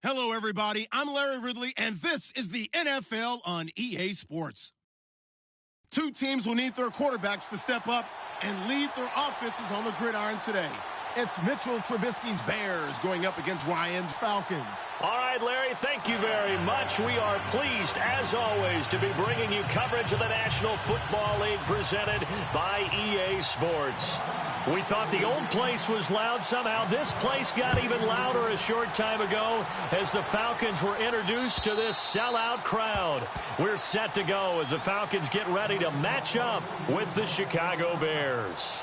Hello, everybody. I'm Larry Ridley, and this is the NFL on EA Sports. Two teams will need their quarterbacks to step up and lead their offenses on the gridiron today. It's Mitchell Trubisky's Bears going up against Ryan's Falcons. All right, Larry, thank you very much. We are pleased, as always, to be bringing you coverage of the National Football League presented by EA Sports. We thought the old place was loud. Somehow this place got even louder a short time ago as the Falcons were introduced to this sellout crowd. We're set to go as the Falcons get ready to match up with the Chicago Bears.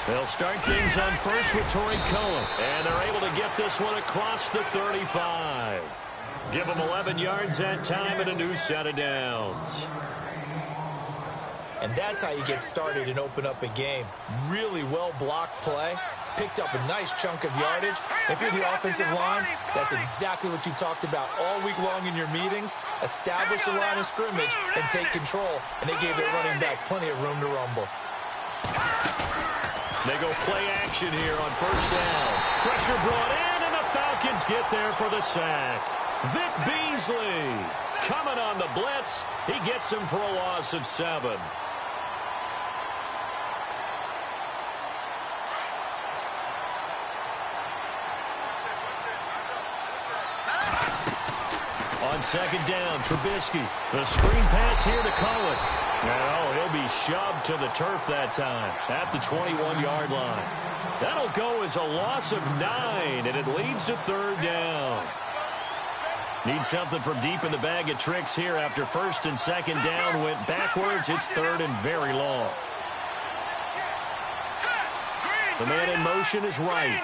They'll start things on first with Torrey Cohen, and they're able to get this one across the 35. Give them 11 yards that time and a new set of downs. And that's how you get started and open up a game. Really well-blocked play, picked up a nice chunk of yardage. If you're the offensive line, that's exactly what you've talked about all week long in your meetings. Establish the line of scrimmage and take control, and they gave their running back plenty of room to rumble. They go play action here on first down. Pressure brought in, and the Falcons get there for the sack. Vic Beasley coming on the blitz. He gets him for a loss of 7. On second down, Trubisky. The screen pass here to Cohen. Now he'll be shoved to the turf that time at the 21-yard line. That'll go as a loss of 9, and it leads to third down. Need something from deep in the bag of tricks here after first and second down went backwards. It's third and very long. The man in motion is Wright.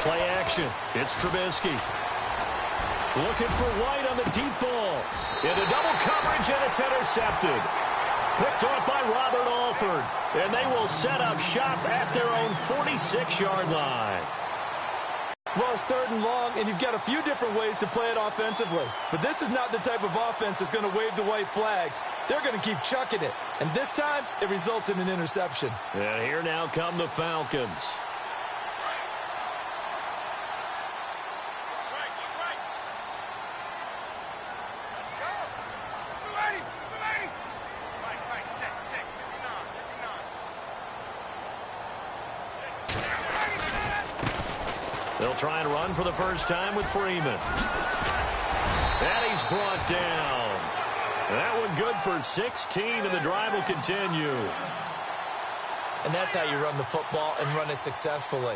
Play action. It's Trubisky. Looking for White on the deep ball. Into double coverage, and it's intercepted. Picked off by Robert Alford. And they will set up shop at their own 46-yard line. Well, it's third and long, and you've got a few different ways to play it offensively. But this is not the type of offense that's going to wave the white flag. They're going to keep chucking it. And this time, it results in an interception. And here now come the Falcons. They'll try and run for the first time with Freeman. And he's brought down. That one good for 16, and the drive will continue. And that's how you run the football and run it successfully.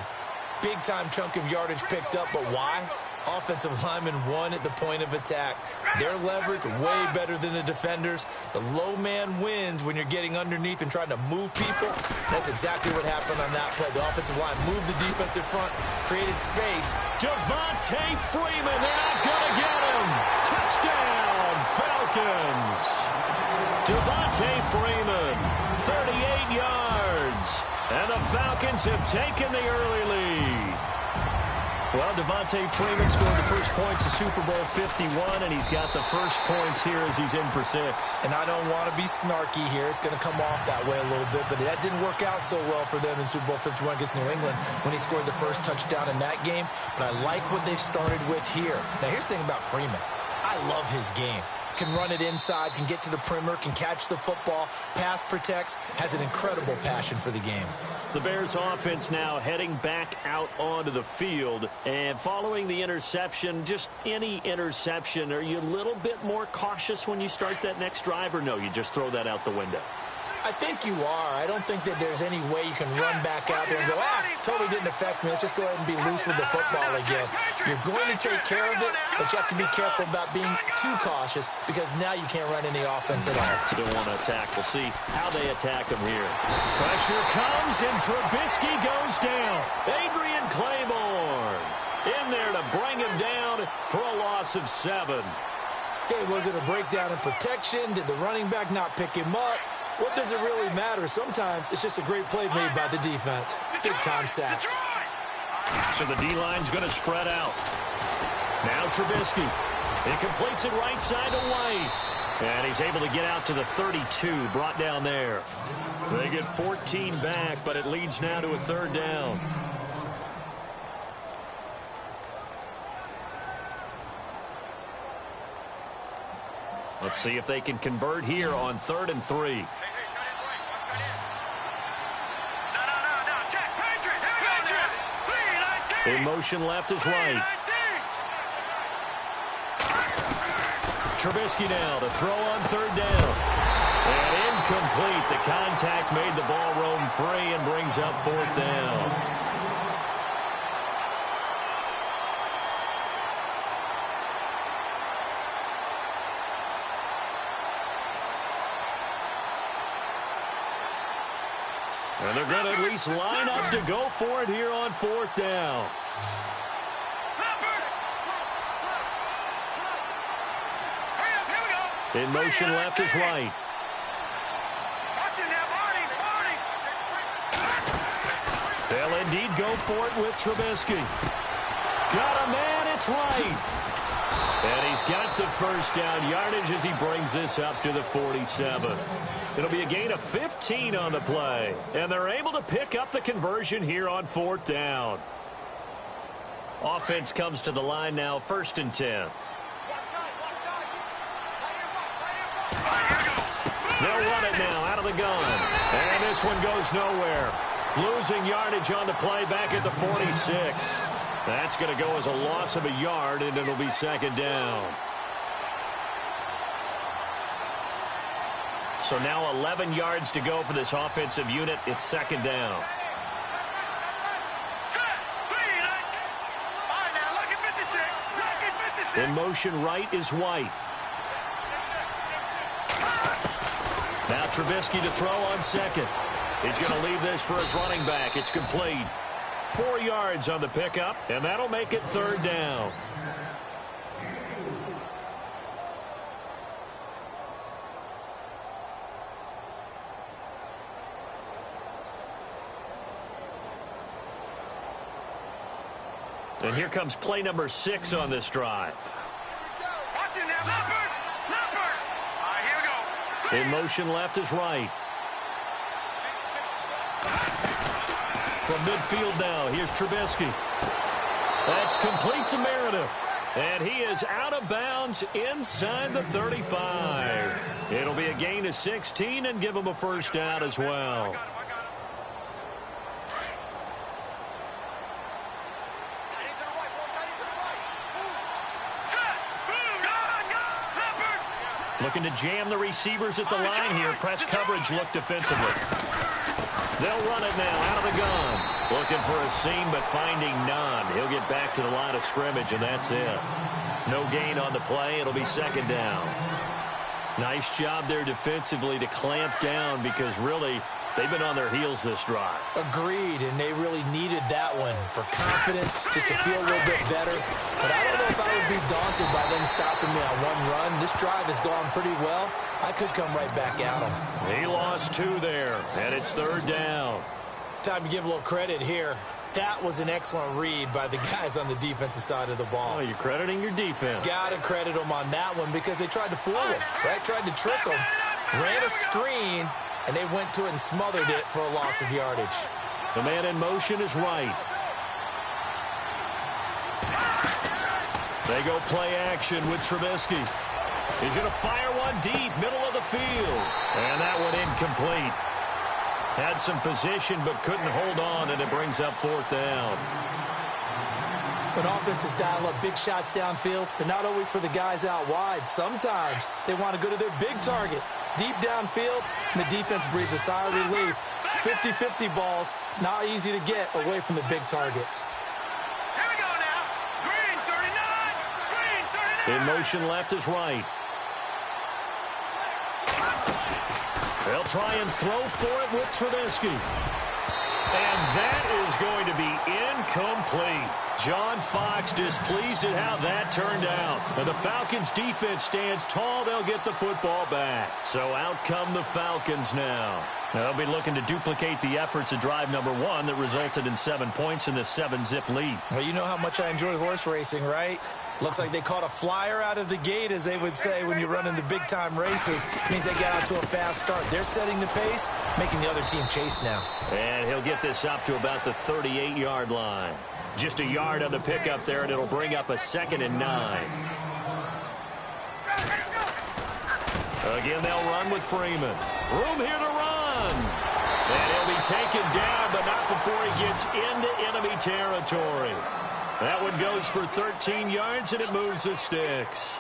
Big-time chunk of yardage picked up, but why? Offensive linemen won at the point of attack. Their leverage way better than the defenders. The low man wins when you're getting underneath and trying to move people. That's exactly what happened on that play. The offensive line moved the defensive front, created space. Devontae Freeman, they're not going to get him. Touchdown, Falcons. Devontae Freeman, 38 yards. And the Falcons have taken the early lead. Well, Devontae Freeman scored the first points of Super Bowl 51, and he's got the first points here as he's in for 6. And I don't want to be snarky here. It's going to come off that way a little bit, but that didn't work out so well for them in Super Bowl 51 against New England when he scored the first touchdown in that game. But I like what they've started with here. Now, here's the thing about Freeman. I love his game. Can run it inside, can get to the perimeter, can catch the football, pass protects, has an incredible passion for the game. The Bears offense now heading back out onto the field. And following the interception, just any interception, are you a little bit more cautious when you start that next drive, or no, you just throw that out the window? I think you are. I don't think that there's any way you can run back out there and go, totally didn't affect me. Let's just go ahead and be loose with the football again. You're going to take care of it, but you have to be careful about being too cautious because now you can't run any offense at all. You don't want to attack. We'll see how they attack him here. Pressure comes, and Trubisky goes down. Adrian Claiborne in there to bring him down for a loss of 7. Okay, was it a breakdown in protection? Did the running back not pick him up? what does it really matter? Sometimes it's just a great play made by the defense. Big-time sack. So the D-line's going to spread out. Now Trubisky. He completes it right side to White. And he's able to get out to the 32, brought down there. They get 14 back, but it leads now to a third down. Let's see if they can convert here on 3rd and 3. In motion left is right. Trubisky now to throw on 3rd down. And incomplete. The contact made the ball roam free and brings up 4th down. And they're going to at least line up to go for it here on 4th down. In motion left is right. They'll indeed go for it with Trubisky. Got a man, it's right. And he's got the first down yardage as he brings this up to the 47. It'll be a gain of 15 on the play. And they're able to pick up the conversion here on 4th down. Offense comes to the line now, 1st and 10. They'll run it now out of the gun. And this one goes nowhere. Losing yardage on the play back at the 46. That's going to go as a loss of a yard, and it'll be 2nd down. So now 11 yards to go for this offensive unit. It's 2nd down. In motion right is White. Now Trubisky to throw on 2nd. He's going to leave this for his running back. It's complete. 4 yards on the pickup, and that'll make it 3rd down. And here comes play number 6 on this drive. In motion left is right. From midfield now, here's Trubisky. That's complete to Meredith. And he is out of bounds inside the 35. It'll be a gain of 16 and give him a first down as well. Looking to jam the receivers at the line here. Press coverage look defensively. They'll run it now out of the gun. Looking for a seam, but finding none. He'll get back to the line of scrimmage, and that's it. No gain on the play. It'll be 2nd down. Nice job there defensively to clamp down because really they've been on their heels this drive. Agreed, and they really needed that one for confidence, just to feel a little bit better. But I don't know if I would be daunted by them stopping me on one run. This drive has gone pretty well. I could come right back at them. He lost 2 there, and it's 3rd down. Time to give a little credit here. That was an excellent read by the guys on the defensive side of the ball. Oh, you're crediting your defense. Got to credit them on that one because they tried to fool him, right? Tried to trick him. Ran a screen, and they went to it and smothered it for a loss of yardage. The man in motion is right. They go play action with Trubisky. He's going to fire one deep, middle of the field. And that one incomplete. Had some position but couldn't hold on, and it brings up 4th down. When offenses dial up big shots downfield, they're not always for the guys out wide. Sometimes they want to go to their big target, deep downfield, and the defense breathes a sigh of relief. 50-50 balls, not easy to get away from the big targets. Here we go now. Green 39. Green 39. In motion left is right. They'll try and throw for it with Trubisky. And that is going to be incomplete. John Fox displeased at how that turned out. And the Falcons defense stands tall. They'll get the football back. So out come the Falcons now. They'll be looking to duplicate the efforts of drive number 1 that resulted in 7 points in this 7-zip lead. Well, you know how much I enjoy horse racing, right? Looks like they caught a flyer out of the gate, as they would say when you're running the big-time races. It means they got out to a fast start. They're setting the pace, making the other team chase now. And he'll get this up to about the 38-yard line. Just a yard on the pickup there, and it'll bring up a 2nd and 9. Again, they'll run with Freeman. Room here to run. And he'll be taken down, but not before he gets into enemy territory. That one goes for 13 yards, and it moves the sticks.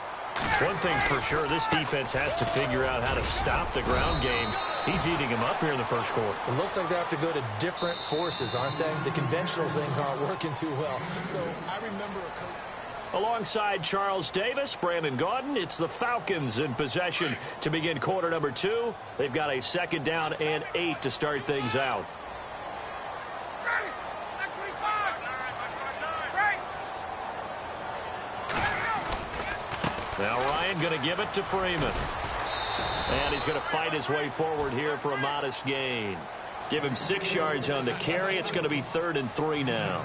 One thing's for sure, this defense has to figure out how to stop the ground game. He's eating him up here in the first quarter. It looks like they have to go to different forces, aren't they? The conventional things aren't working too well. So I remember a coach... Alongside Charles Davis, Brandon Gaudin, it's the Falcons in possession to begin quarter number 2. They've got a 2nd down and 8 to start things out. Now Ryan going to give it to Freeman. And he's going to fight his way forward here for a modest gain. Give him 6 yards on the carry. It's going to be 3rd and 3 now.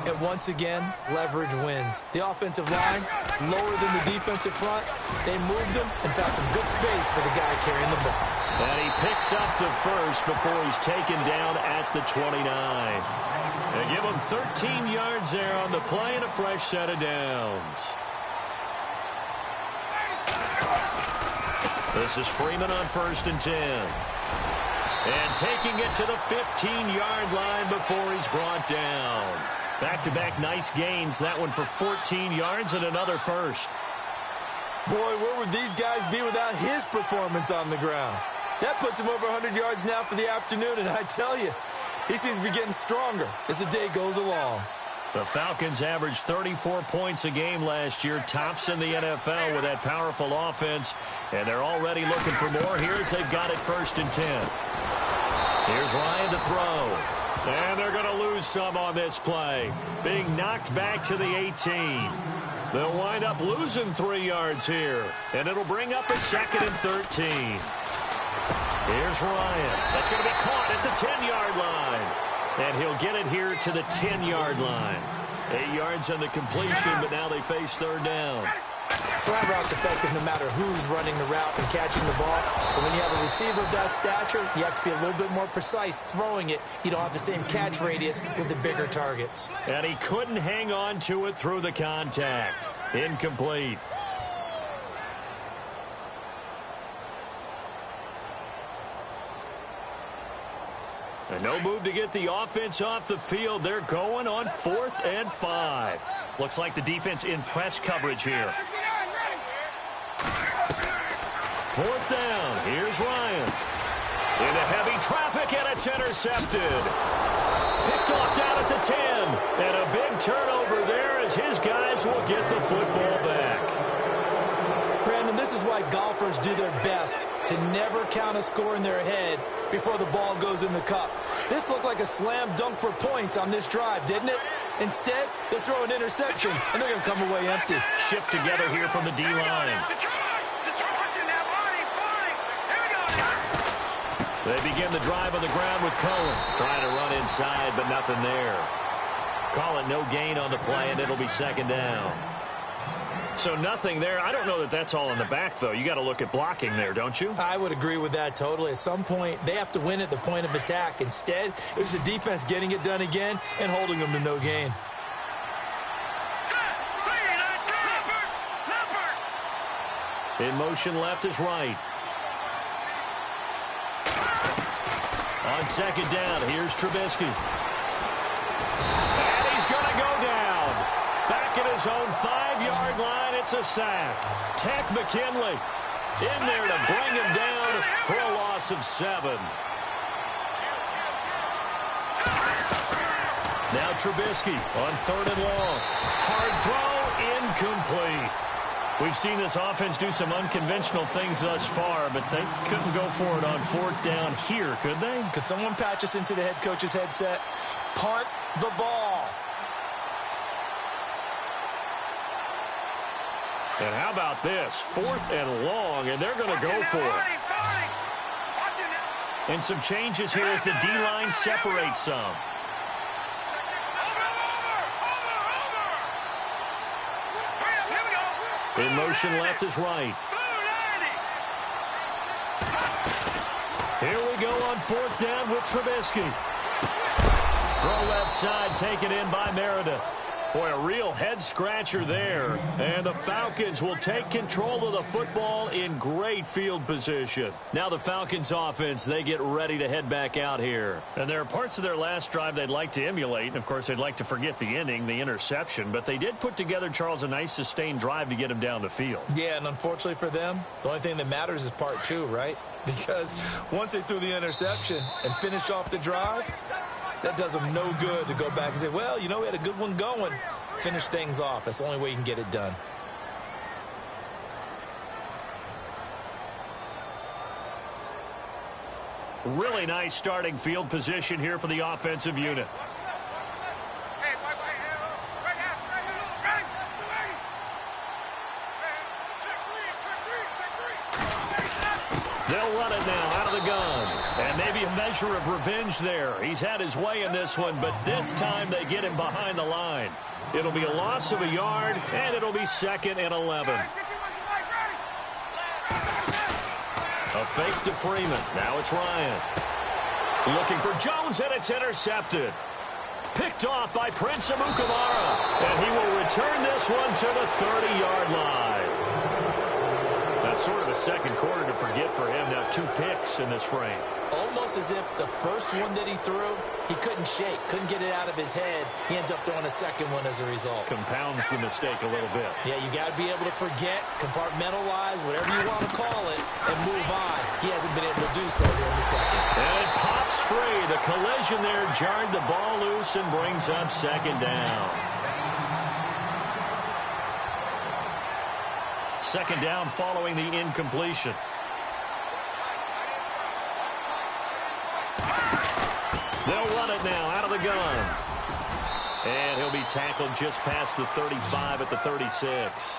And once again, leverage wins. The offensive line, lower than the defensive front. They moved them and found some good space for the guy carrying the ball. And he picks up the first before he's taken down at the 29. They give him 13 yards there on the play and a fresh set of downs. This is Freeman on 1st and 10. And taking it to the 15-yard line before he's brought down. Back-to-back nice gains. That one for 14 yards and another first. Boy, where would these guys be without his performance on the ground? That puts him over 100 yards now for the afternoon, and I tell you, he seems to be getting stronger as the day goes along. The Falcons averaged 34 points a game last year, tops in the NFL with that powerful offense, and they're already looking for more here as they've got it 1st and 10. Here's Ryan to throw. And they're going to lose some on this play. Being knocked back to the 18. They'll wind up losing 3 yards here. And it'll bring up a 2nd and 13. Here's Ryan. That's going to be caught at the 10-yard line. And he'll get it here to the 10-yard line. 8 yards on the completion, but now they face 3rd down. Slant route's effective no matter who's running the route and catching the ball. But when you have a receiver of that stature, you have to be a little bit more precise throwing it. You don't have the same catch radius with the bigger targets. And he couldn't hang on to it through the contact. Incomplete. And no move to get the offense off the field. They're going on 4th and 5. Looks like the defense in press coverage here. 4th down. Here's Ryan. Into heavy traffic, and it's intercepted. Picked off down at the 10. And a big turnover there as his guys will get the football back. Brandon, this is why golfers do their best to never count a score in their head before the ball goes in the cup. This looked like a slam dunk for points on this drive, didn't it? Instead, they'll throw an interception, and they're going to come away empty. Shift together here from the D-line. They begin the drive on the ground with Cohen. Trying to run inside, but nothing there. Call it no gain on the play, and it'll be 2nd down. So nothing there. I don't know that that's all in the back, though. You got to look at blocking there, don't you? I would agree with that totally. At some point, they have to win at the point of attack. Instead, it was the defense getting it done again and holding them to no gain. In motion left is right. On 2nd down, here's Trubisky. And he's going to go down. Back at his own 5-yard line, it's a sack. Tech McKinley in there to bring him down for a loss of 7. Now Trubisky on 3rd and long. Hard throw, incomplete. We've seen this offense do some unconventional things thus far, but they couldn't go for it on fourth down here, could they? Could someone patch us into the head coach's headset? Punt the ball. And how about this? 4th and long, and they're going to go for it. And some changes here as the D-line separates some. In motion left is right. Here we go on 4th down with Trubisky. Throw left side taken in by Meredith. Boy, a real head-scratcher there. And the Falcons will take control of the football in great field position. Now the Falcons offense, they get ready to head back out here. And there are parts of their last drive they'd like to emulate. And, of course, they'd like to forget the ending, the interception. But they did put together, Charles, a nice sustained drive to get them down the field. Yeah, and unfortunately for them, the only thing that matters is part 2, right? Because once they threw the interception and finished off the drive, that does them no good to go back and say, well, you know, we had a good one going. Finish things off. That's the only way you can get it done. Really nice starting field position here for the offensive unit. They'll run it now out of the gun. And maybe a measure of revenge there. He's had his way in this one, but this time they get him behind the line. It'll be a loss of a yard, and it'll be 2nd and 11. A fake to Freeman. Now it's Ryan. Looking for Jones, and it's intercepted. Picked off by Prince Amukamara. And he will return this one to the 30-yard line. That's sort of a second quarter to forget for him. Now 2 picks in this frame. Almost as if the first one that he threw, he couldn't shake, couldn't get it out of his head. He ends up throwing a second one as a result. Compounds the mistake a little bit. Yeah, you got to be able to forget, compartmentalize, whatever you want to call it, and move on. He hasn't been able to do so here in the second. And it pops free. The collision there jarred the ball loose and brings up 2nd down. 2nd down following the incompletion. They'll run it now out of the gun. And he'll be tackled just past the 35 at the 36.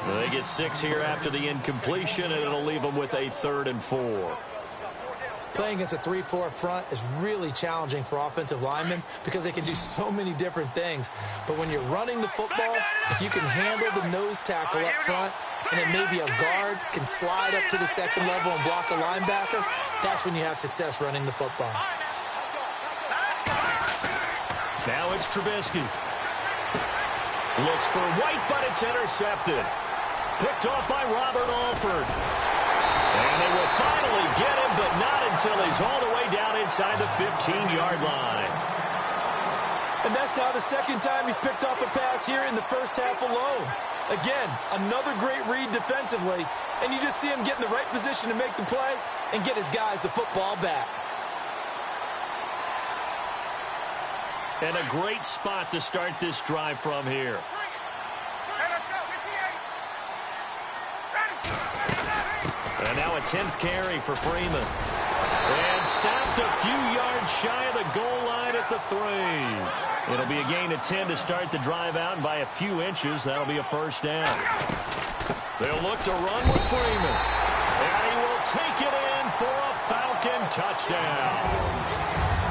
They get 6 here after the incompletion, and it'll leave them with a 3rd and 4. Playing against a 3-4 front is really challenging for offensive linemen because they can do so many different things. But when you're running the football, if you can handle the nose tackle up front, and then maybe a guard can slide up to the 2nd level and block a linebacker, that's when you have success running the football. Now it's Trubisky. Looks for White, but it's intercepted. Picked off by Robert Alford. And they will finally get him, but not until he's all the way down inside the 15-yard line. And that's now the 2nd time he's picked off a pass here in the first half alone. Again, another great read defensively, and you just see him get in the right position to make the play and get his guys the football back. And a great spot to start this drive from here. And now a 10th carry for Freeman. And stopped a few yards shy of the goal line at the 3. It'll be a gain of 10 to start the drive out, and by a few inches, that'll be a 1st down. They'll look to run with Freeman. And he will take it in for a Falcon touchdown.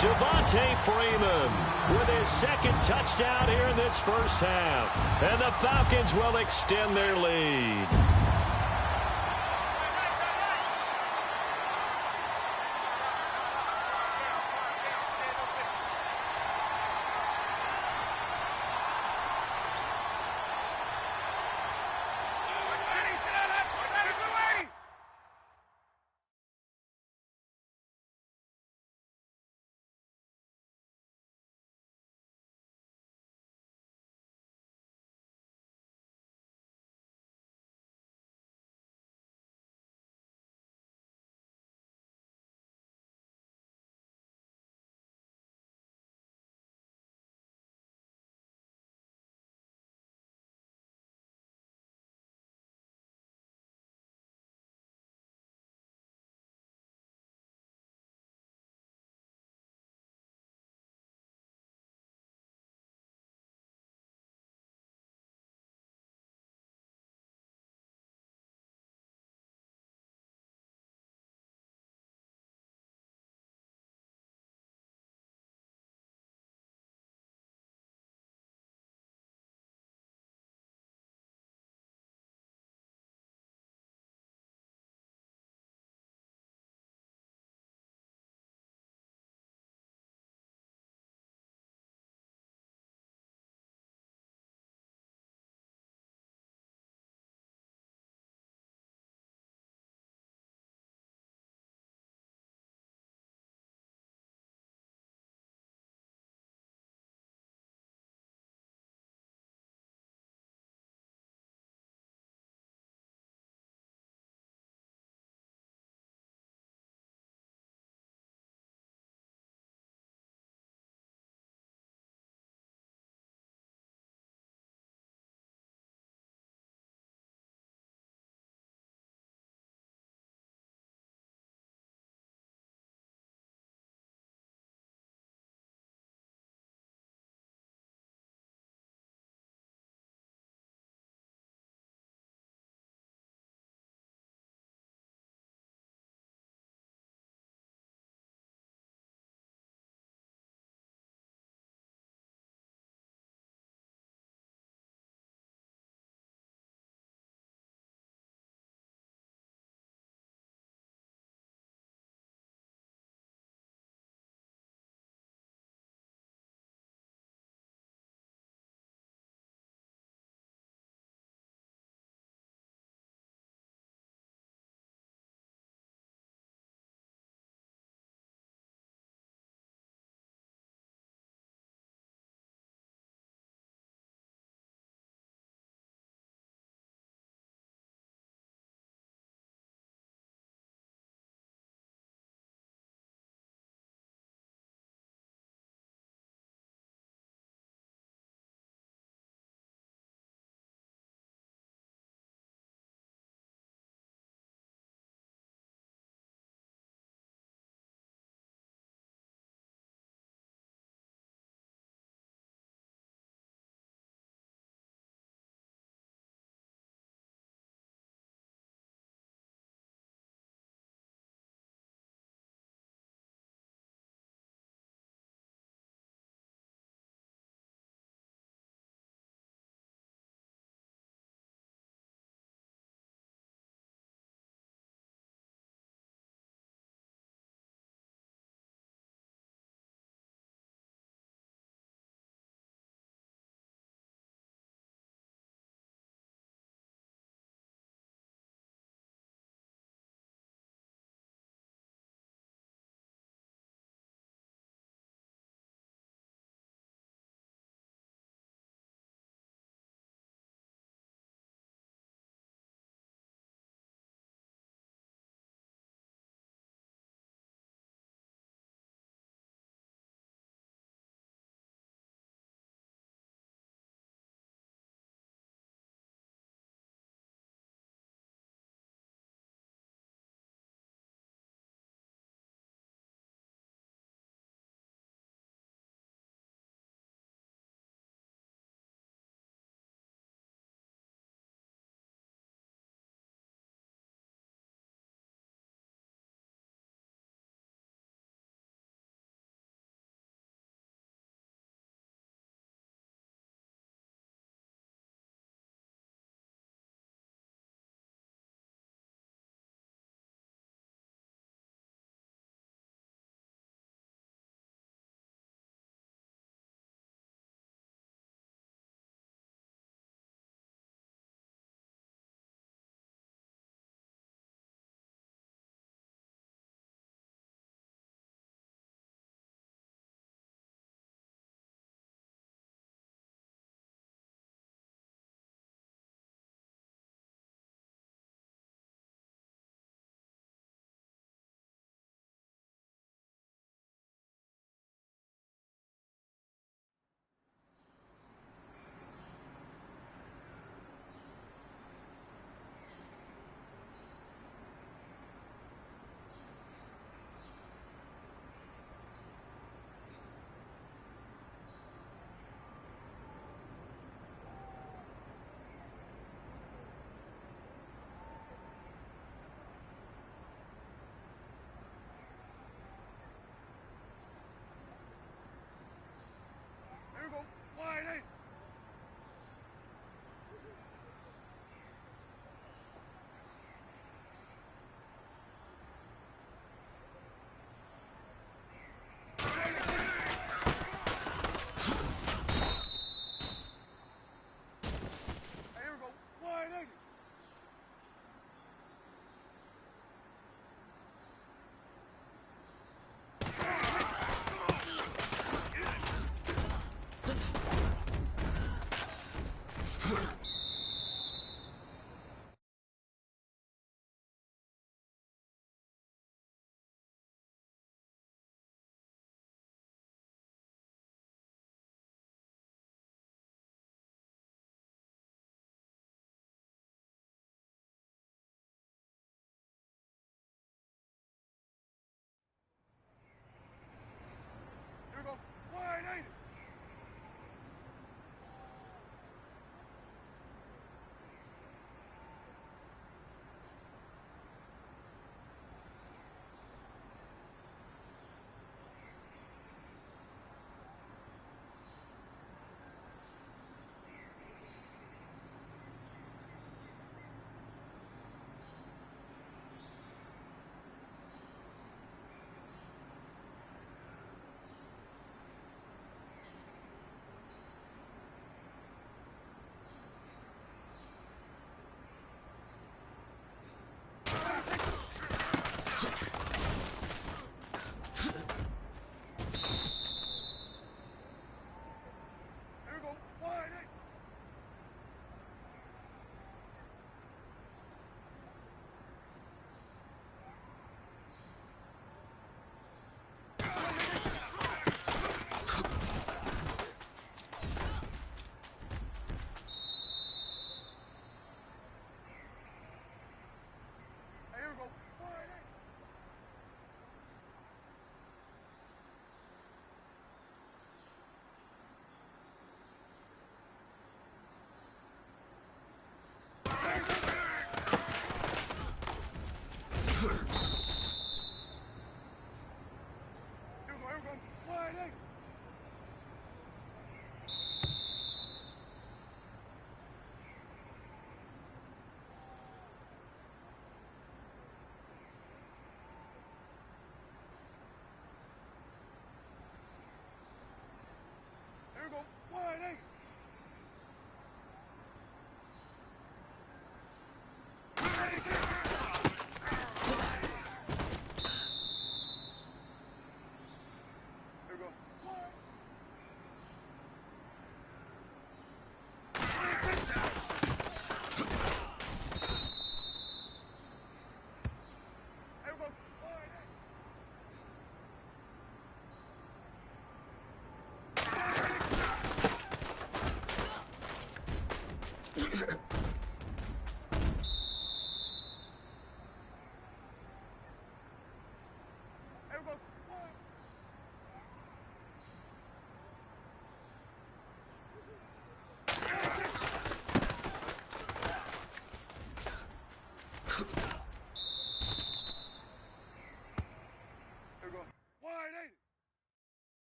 Devontae Freeman with his 2nd touchdown here in this first half. And the Falcons will extend their lead.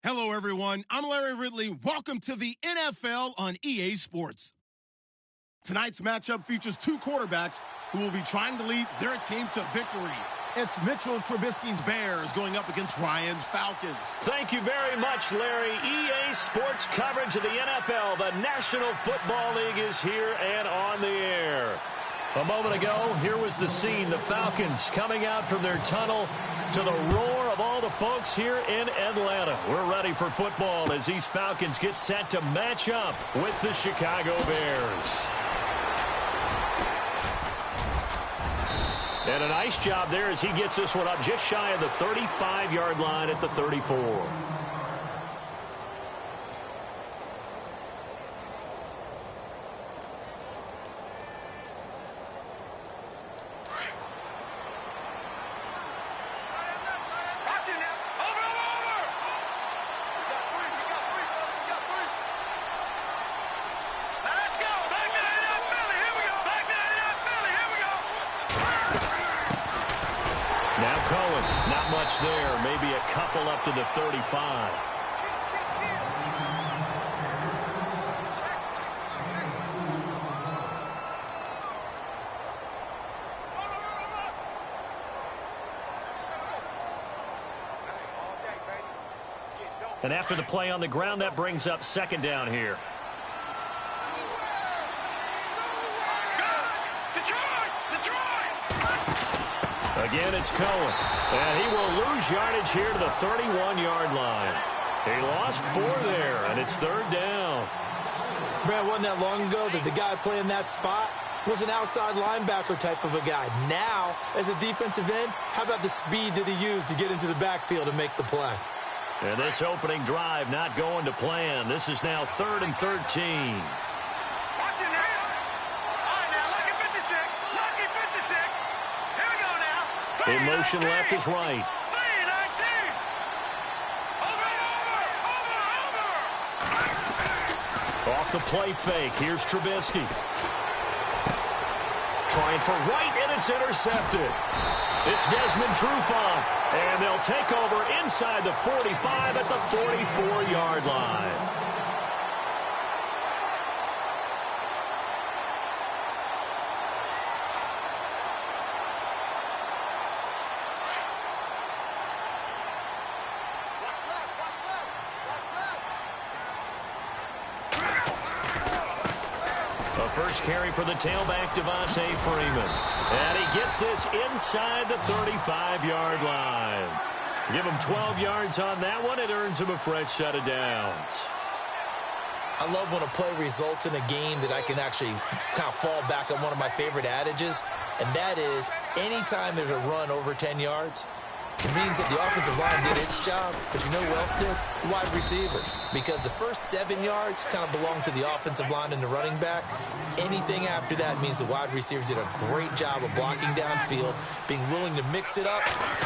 Hello, everyone. I'm Larry Ridley. Welcome to the NFL on EA Sports. Tonight's matchup features two quarterbacks who will be trying to lead their team to victory. It's Mitchell Trubisky's Bears going up against Ryan's Falcons. Thank you very much, Larry. EA Sports coverage of the NFL. The National Football League is here and on the air. A moment ago, here was the scene. The Falcons coming out from their tunnel to the roar of all the folks here in Atlanta. We're ready for football as these Falcons get set to match up with the Chicago Bears. And a nice job there as he gets this one up just shy of the 35-yard line at the 34. There, maybe a couple up to the 35. And after the play on the ground, that brings up second down here. Again, it's Cohen. And he will lose yardage here to the 31-yard line. He lost 4 there, and it's third down. Brad, wasn't that long ago that the guy playing that spot was an outside linebacker type of a guy. Now, as a defensive end, how about the speed that he used to get into the backfield and make the play? And this opening drive not going to plan. This is now 3rd and 13. In motion left is right. Off the play fake. Here's Trubisky. Trying for right, and it's intercepted. It's Desmond Trufant. And they'll take over inside the 45 at the 44-yard line. First carry for the tailback, Devontae Freeman. And he gets this inside the 35-yard line. Give him 12 yards on that one. It earns him a fresh set of downs. I love when a play results in a game that I can actually kind of fall back on one of my favorite adages, and that is anytime there's a run over 10 yards, it means that the offensive line did its job, but you know who else did? The wide receiver. Because the first 7 yards kind of belong to the offensive line and the running back. Anything after that means the wide receivers did a great job of blocking downfield, being willing to mix it up,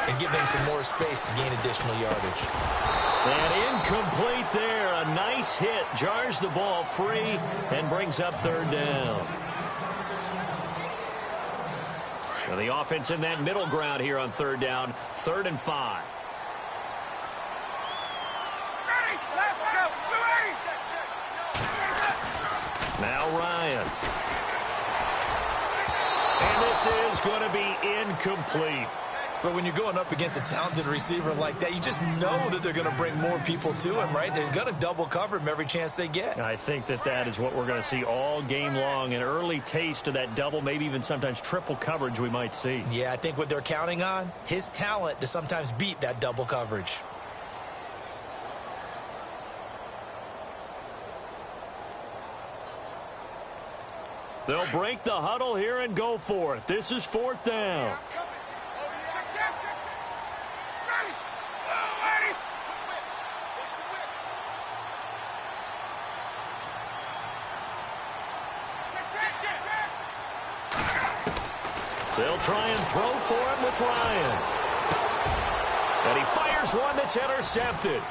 and give them some more space to gain additional yardage. And incomplete there. A nice hit. Jars the ball free and brings up third down. And the offense in that middle ground here on third down, 3rd and 5. Now Ryan. And this is going to be incomplete. But when you're going up against a talented receiver like that, you just know that they're going to bring more people to him, right? They're going to double cover him every chance they get. I think that is what we're going to see all game long. An early taste of that double, maybe even sometimes triple coverage we might see. Yeah, I think what they're counting on, his talent to sometimes beat that double coverage. They'll break the huddle here and go for it. This is 4th down. They'll try and throw for it with Ryan. And he fires one that's intercepted.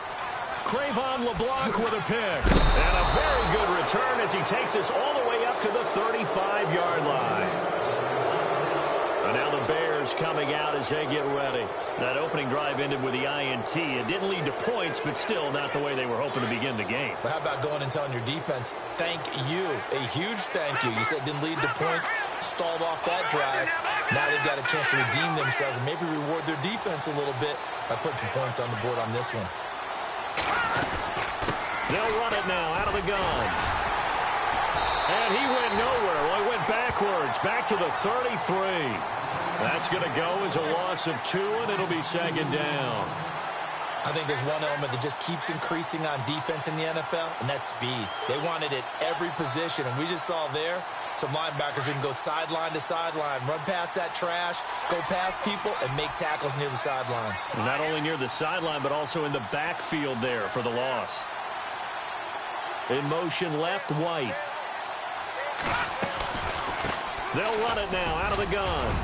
Crayvon LeBlanc with a pick. And a very good return as he takes us all the way up to the 35-yard line. And now the Bears Bears coming out as they get ready. That opening drive ended with the INT. It didn't lead to points, but still not the way they were hoping to begin the game. But how about going and telling your defense, thank you, a huge thank you. You said it didn't lead to points, stalled off that drive. Now they've got a chance to redeem themselves and maybe reward their defense a little bit by putting some points on the board on this one. They'll run it now out of the gun. And he went nowhere. Well, he went backwards, back to the 33. That's going to go as a loss of 2, and it'll be second down. I think there's one element that just keeps increasing on defense in the NFL, and that's speed. They want it at every position, and we just saw there some linebackers who can go sideline to sideline, run past that trash, go past people, and make tackles near the sidelines. And not only near the sideline, but also in the backfield there for the loss. In motion left, White. They'll run it now out of the gun.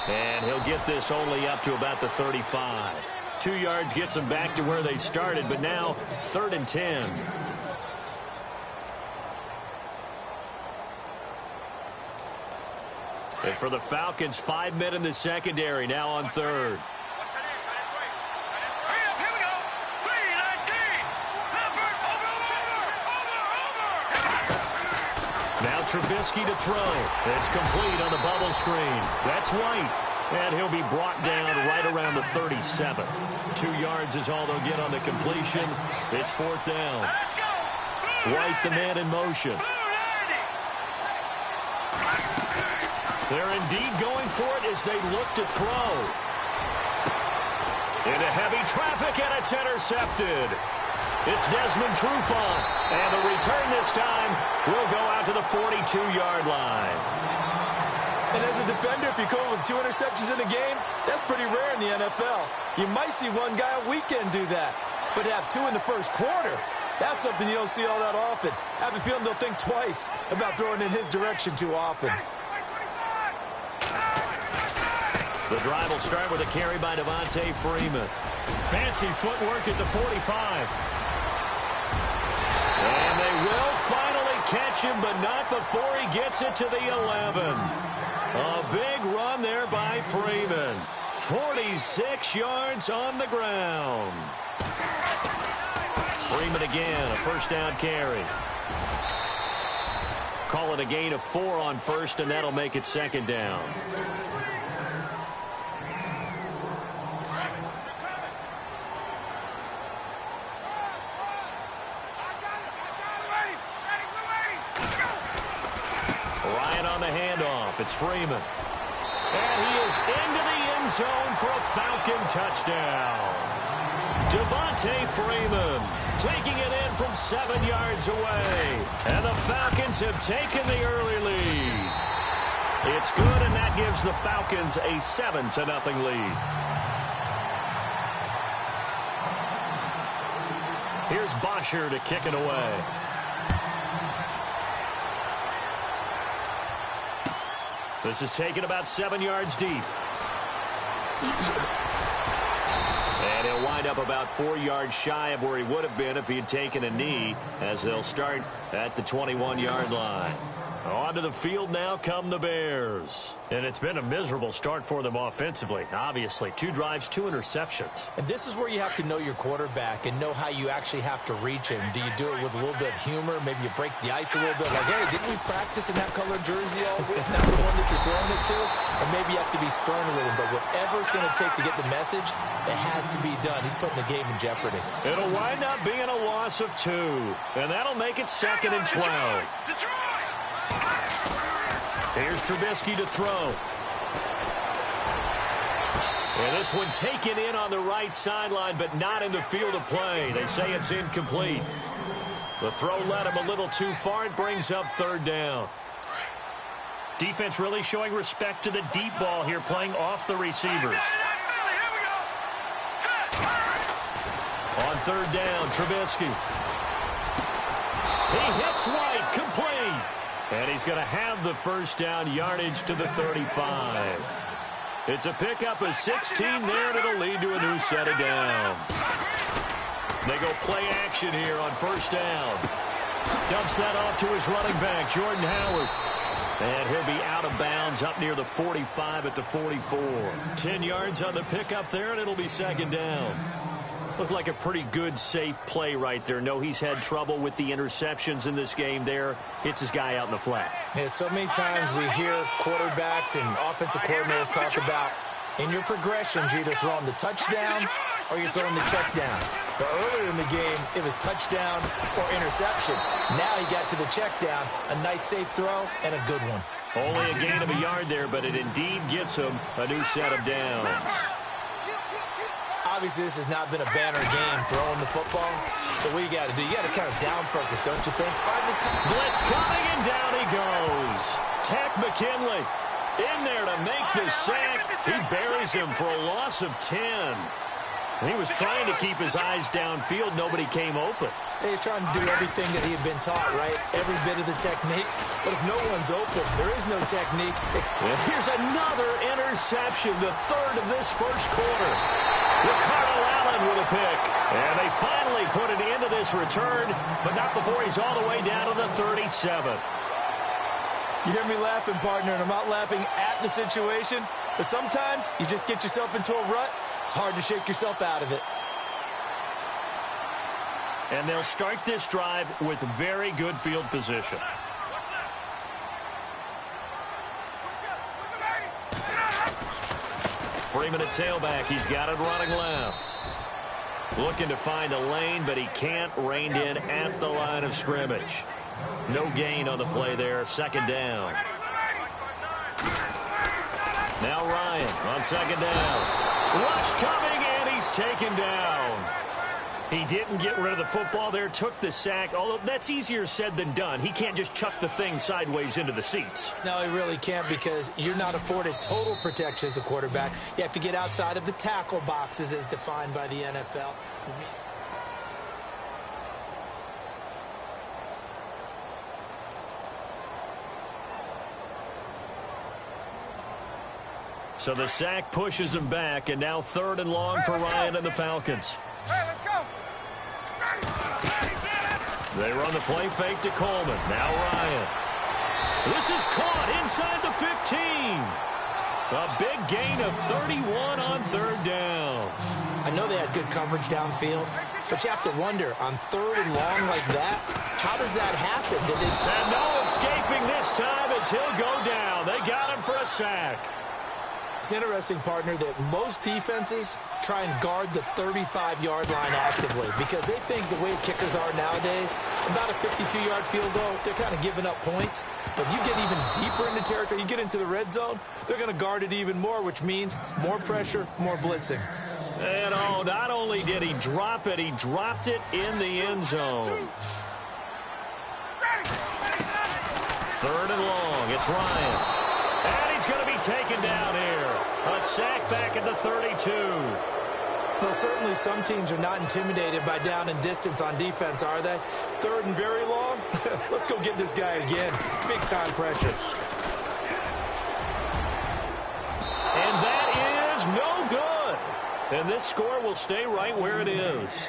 And he'll get this only up to about the 35. 2 yards gets them back to where they started, but now 3rd and 10. And for the Falcons, 5 men in the secondary, now on 3rd. Now Trubisky to throw. It's complete on the bubble screen. That's White. And he'll be brought down right around the 37. 2 yards is all they'll get on the completion. It's 4th down. White, the man in motion. They're indeed going for it as they look to throw. Into heavy traffic, and it's intercepted. It's Desmond Trufant, and the return this time will go out to the 42-yard line. And as a defender, if you come with 2 interceptions in a game, that's pretty rare in the NFL. You might see one guy a weekend do that, but to have 2 in the first quarter, that's something you don't see all that often. I have a feeling they'll think twice about throwing in his direction too often. The drive will start with a carry by Devontae Freeman. Fancy footwork at the 45. And they will finally catch him, but not before he gets it to the 11. A big run there by Freeman. 46 yards on the ground. Freeman again, a first down carry. Call it a gain of 4 on first, and that'll make it second down. It's Freeman. And he is into the end zone for a Falcon touchdown. Devontae Freeman taking it in from 7 yards away. And the Falcons have taken the early lead. It's good, and that gives the Falcons a 7-0 lead. Here's Bosher to kick it away. This is taken about 7 yards deep. And he'll wind up about 4 yards shy of where he would have been if he had taken a knee, as they'll start at the 21-yard line. Onto the field now come the Bears. And it's been a miserable start for them offensively. Obviously, 2 drives, 2 interceptions. And this is where you have to know your quarterback and know how you actually have to reach him. Do you do it with a little bit of humor? Maybe you break the ice a little bit. Like, hey, didn't we practice in that colored jersey all week? Not the one that you're throwing it to? Or maybe you have to be stern with him. But whatever it's going to take to get the message, it has to be done. He's putting the game in jeopardy. It'll wind up being a loss of 2. And that'll make it 2nd and 12. Here's Trubisky to throw. And this one taken in on the right sideline, but not in the field of play. They say it's incomplete. The throw led him a little too far. It brings up 3rd down. Defense really showing respect to the deep ball here, playing off the receivers. On 3rd down, Trubisky. He hits White, complete. And he's going to have the first down, yardage to the 35. It's a pickup of 16 there, and it'll lead to a new set of downs. They go play action here on 1st down. Dumps that off to his running back, Jordan Howard. And he'll be out of bounds up near the 45 at the 44. 10 yards on the pickup there, and it'll be second down. Looked like a pretty good, safe play right there. No, he's had trouble with the interceptions in this game there. Hits his guy out in the flat. Yeah, so many times we hear quarterbacks and offensive coordinators talk about in your progressions, you're either throwing the touchdown or you're throwing the check down. But earlier in the game, it was touchdown or interception. Now he got to the check down, a nice safe throw, and a good one. Only a gain of a yard there, but it indeed gets him a new set of downs. Obviously, this has not been a banner game throwing the football. So what you got to do, you got to kind of down focus, don't you think? Find the time. Blitz coming, and down he goes. Tack McKinley in there to make the sack. He buries him for a loss of 10. He was trying to keep his eyes downfield. Nobody came open. He's trying to do everything that he had been taught, right? Every bit of the technique. But if no one's open, there is no technique. Here's another interception, the third of this first quarter. Ricardo Allen with a pick. And they finally put an end to this return, but not before he's all the way down to the 37. You hear me laughing, partner, and I'm not laughing at the situation. But sometimes you just get yourself into a rut. It's hard to shake yourself out of it. And they'll start this drive with very good field position. Freeman at tailback. He's got it running left. Looking to find a lane, but he can't. Reined in at the line of scrimmage. No gain on the play there. Second down. Now Ryan on second down. Rush coming, and he's taken down. He didn't get rid of the football there, took the sack, although that's easier said than done. He can't just chuck the thing sideways into the seats. No, he really can't, because you're not afforded total protection as a quarterback. You have to get outside of the tackle boxes as defined by the NFL. So the sack pushes him back, and now third and long for Ryan and the Falcons. Hey, let's go. They run the play fake to Coleman. Now Ryan. This is caught inside the 15. A big gain of 31 on third down. I know they had good coverage downfield, but you have to wonder, on third and long like that, how does that happen? And no escaping this time as he'll go down. They got him for a sack. It's interesting, partner, that most defenses try and guard the 35-yard line actively because they think the way kickers are nowadays, about a 52-yard field goal, they're kind of giving up points. But you get even deeper into territory, you get into the red zone, they're going to guard it even more, which means more pressure, more blitzing. And oh, not only did he drop it, he dropped it in the end zone. Third and long, it's Ryan. And he's going to be taken down here. A sack back at the 32. Well, certainly some teams are not intimidated by down and distance on defense, are they? Third and very long? Let's go get this guy again. Big-time pressure. And that is no good. And this score will stay right where it is.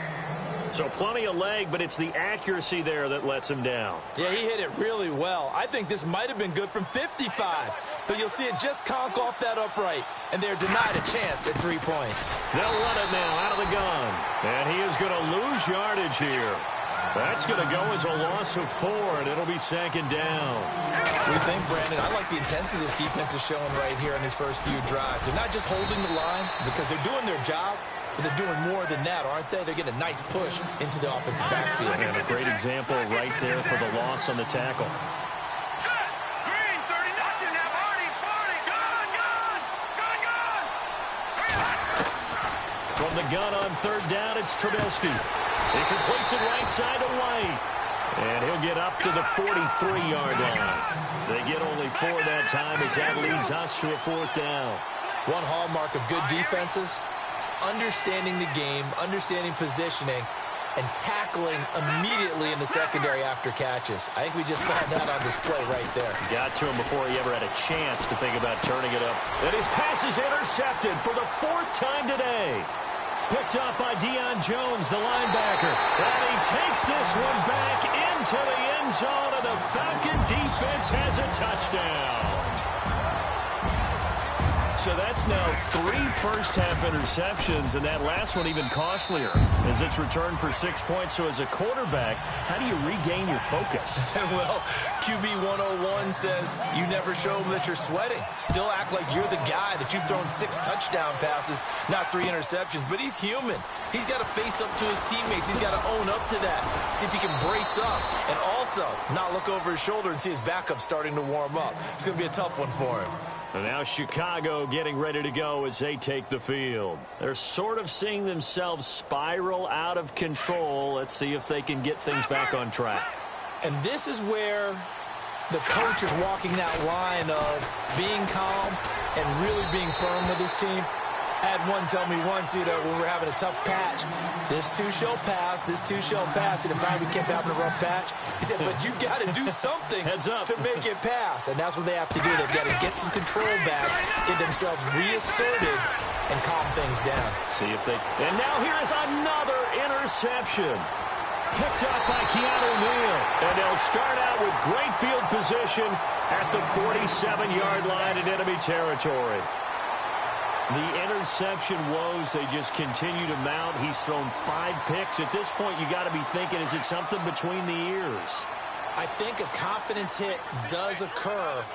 So plenty of leg, but it's the accuracy there that lets him down. Yeah, he hit it really well. I think this might have been good from 55. But you'll see it just conk off that upright. And they're denied a chance at 3 points. They'll run it now out of the gun. And he is going to lose yardage here. That's going to go as a loss of 4, and it'll be second down. We think, Brandon, I like the intensity this defense is showing right here in his first few drives. They're not just holding the line because they're doing their job, but they're doing more than that, aren't they? They're getting a nice push into the offensive backfield. And a great example right there for the loss on the tackle. Green, 30, watching now, 40, gun. From the gun on third down, it's Trubisky. He completes it right side to White. And he'll get up to the 43-yard line. They get only 4 that time as that leads us to a fourth down. One hallmark of good defenses is understanding the game, understanding positioning, and tackling immediately in the secondary after catches. I think we just saw that on display right there. Got to him before he ever had a chance to think about turning it up. And his pass is intercepted for the 4th time today. Picked up by Deion Jones, the linebacker. And he takes this one back into the end zone, and the Falcon defense has a touchdown. So that's now 3 first-half interceptions, and that last one even costlier as it's returned for 6 points. So as a quarterback, how do you regain your focus? Well, QB 101 says you never show them that you're sweating. Still act like you're the guy that you've thrown 6 touchdown passes, not 3 interceptions. But he's human. He's got to face up to his teammates. He's got to own up to that. See if he can brace up and also not look over his shoulder and see his backup starting to warm up. It's going to be a tough one for him. And now Chicago getting ready to go as they take the field. They're sort of seeing themselves spiral out of control. Let's see if they can get things back on track. And this is where the coach is walking that line of being calm and really being firm with his team. I had one tell me once, when we were having a tough patch, this too shall pass, this too shall pass. And finally we kept having a rough patch. He said, but you've got to do something to make it pass. And that's what they have to do. They've got to get some control back, get themselves reasserted, and calm things down. See if they... And now here is another interception. Picked up by Keanu Neal. And they'll start out with great field position at the 47-yard line in enemy territory. The interception woes, they just continue to mount. He's thrown 5 picks. At this point, you got to be thinking, is it something between the ears? I think a confidence hit does occur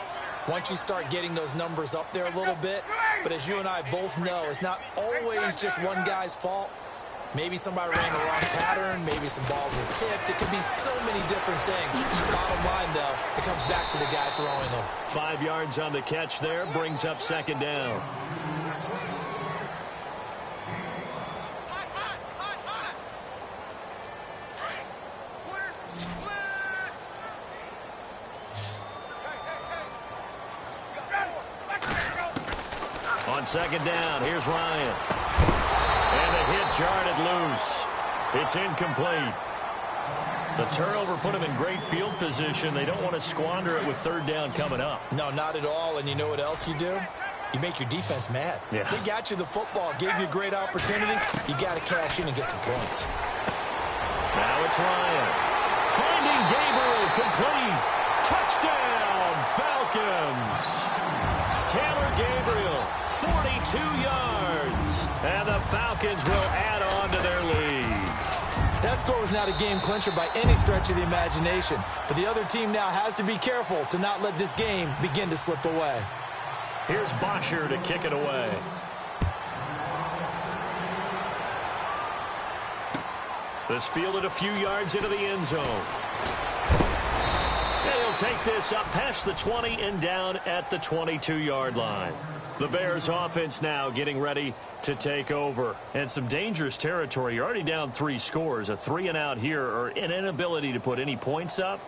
once you start getting those numbers up there a little bit. But as you and I both know, it's not always just one guy's fault. Maybe somebody ran the wrong pattern. Maybe some balls were tipped. It could be so many different things. Bottom line, though, it comes back to the guy throwing them. 5 yards on the catch there, brings up 2nd down. On 2nd down, here's Ryan. And the hit jarred it loose. It's incomplete. The turnover put him in great field position. They don't want to squander it with 3rd down coming up. No, not at all. And you know what else you do? You make your defense mad. Yeah. They got you the football, gave you a great opportunity. You got to cash in and get some points. Now it's Ryan. Finding Gabriel, complete. Touchdown, Falcons. Taylor Gabriel, 42 yards. And the Falcons will add on to their lead. That score was not a game clincher by any stretch of the imagination. But the other team now has to be careful to not let this game begin to slip away. Here's Bosher to kick it away. This fielded a few yards into the end zone. And he'll take this up past the 20 and down at the 22-yard line. The Bears offense now getting ready to take over. And some dangerous territory. You're already down 3 scores. A 3-and-out here or an inability to put any points up.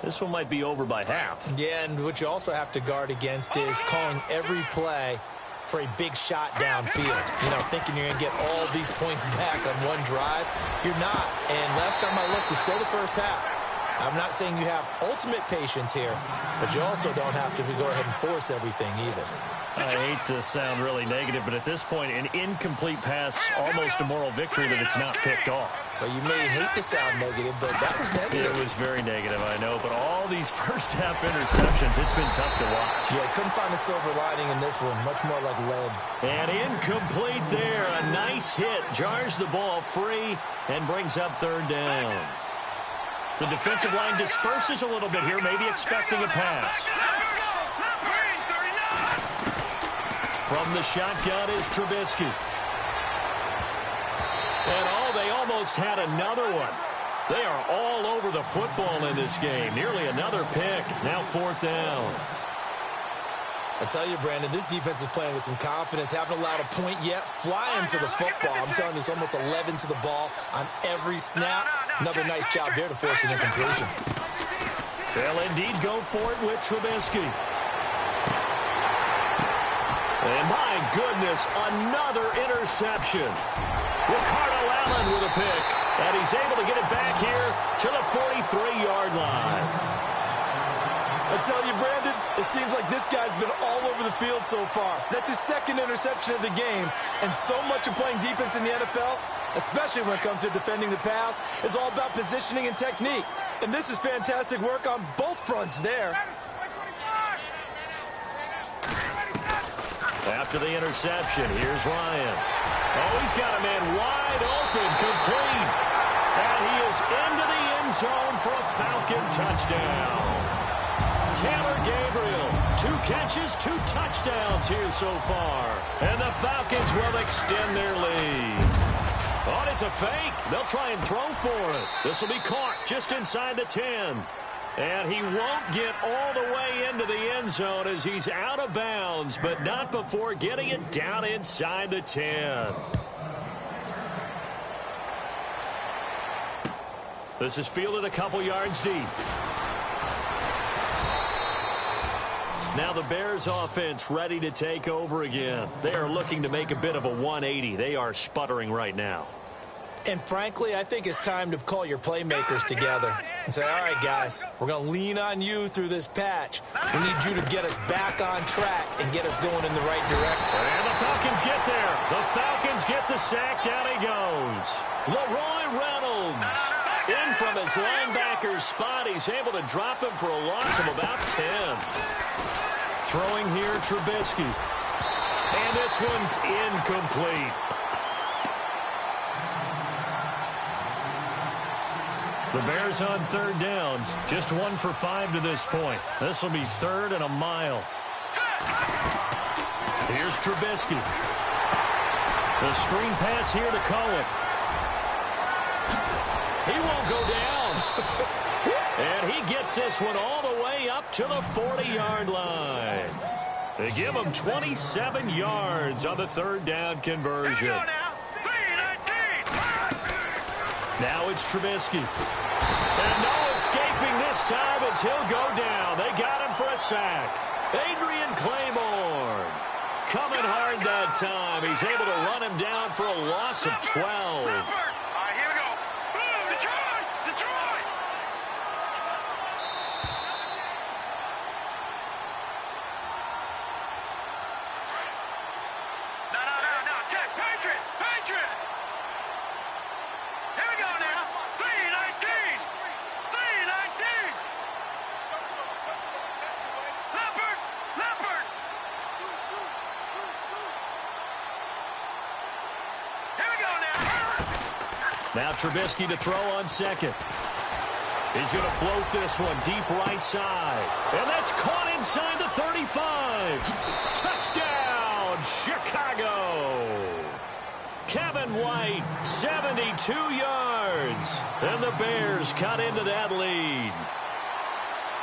This one might be over by half. Yeah, and what you also have to guard against is calling every play for a big shot downfield. Thinking you're going to get all these points back on one drive. You're not. And last time I looked, it's still the first half. I'm not saying you have ultimate patience here, but you also don't have to go ahead and force everything either. I hate to sound really negative, but at this point, an incomplete pass, almost a moral victory that it's not picked off. Well, you may hate to sound negative, but that was negative. It was very negative, I know, but all these first-half interceptions, it's been tough to watch. Yeah, couldn't find a silver lining in this one, much more like lead. And incomplete there. A nice hit, jars the ball free, and brings up 3rd down. The defensive line disperses a little bit here, maybe expecting a pass. From the shotgun is Trubisky. And they almost had another one. They are all over the football in this game. Nearly another pick. Now 4th down. I tell you, Brandon, this defense is playing with some confidence. Haven't allowed a point yet. Flying to the football. I'm telling you, it's almost 11 to the ball on every snap. Another nice job there to force an incompletion. They'll indeed go for it with Trubisky. And my goodness, another interception. Ricardo Allen with a pick. And he's able to get it back here to the 43-yard line. I tell you, Brandon, it seems like this guy's been all over the field so far. That's his second interception of the game, and so much of playing defense in the NFL, especially when it comes to defending the pass, is all about positioning and technique. And this is fantastic work on both fronts there. After the interception, here's Ryan. Oh, he's got a man wide open, complete. And he is into the end zone for a Falcon touchdown. Taylor Gabriel, 2 catches, 2 touchdowns here so far. And the Falcons will extend their lead. Oh, it's a fake. They'll try and throw for it. This will be caught just inside the 10. And he won't get all the way into the end zone as he's out of bounds, but not before getting it down inside the 10. This is fielded a couple yards deep. Now the Bears offense ready to take over again. They are looking to make a bit of a 180. They are sputtering right now. And frankly, I think it's time to call your playmakers together and say, all right, guys, we're going to lean on you through this patch. We need you to get us back on track and get us going in the right direction. And the Falcons get there. The Falcons get the sack. Down he goes. Leroy Reynolds in from his linebacker's spot. He's able to drop him for a loss of about 10. Throwing here, Trubisky. And this one's incomplete. The Bears on 3rd down. Just 1 for 5 to this point. This will be 3rd and a mile. Here's Trubisky. The screen pass here to Cohen. He won't go down. And he gets this one all the way up to the 40-yard line. They give him 27 yards on the 3rd down conversion. Now it's Trubisky. And no escaping this time as he'll go down. They got him for a sack. Adrian Claymore coming hard that time. He's able to run him down for a loss of 12. Here we go. Boom, Detroit! Detroit! No. Check. Patriot! Patriot! Here we go now. 3-19. 3-19. Leopard! Leopard! Here we go now. Now Trubisky to throw on 2nd. He's going to float this one deep right side. And that's caught inside the 35. Touchdown, Chicago. Kevin White, 72 yards. And the Bears cut into that lead.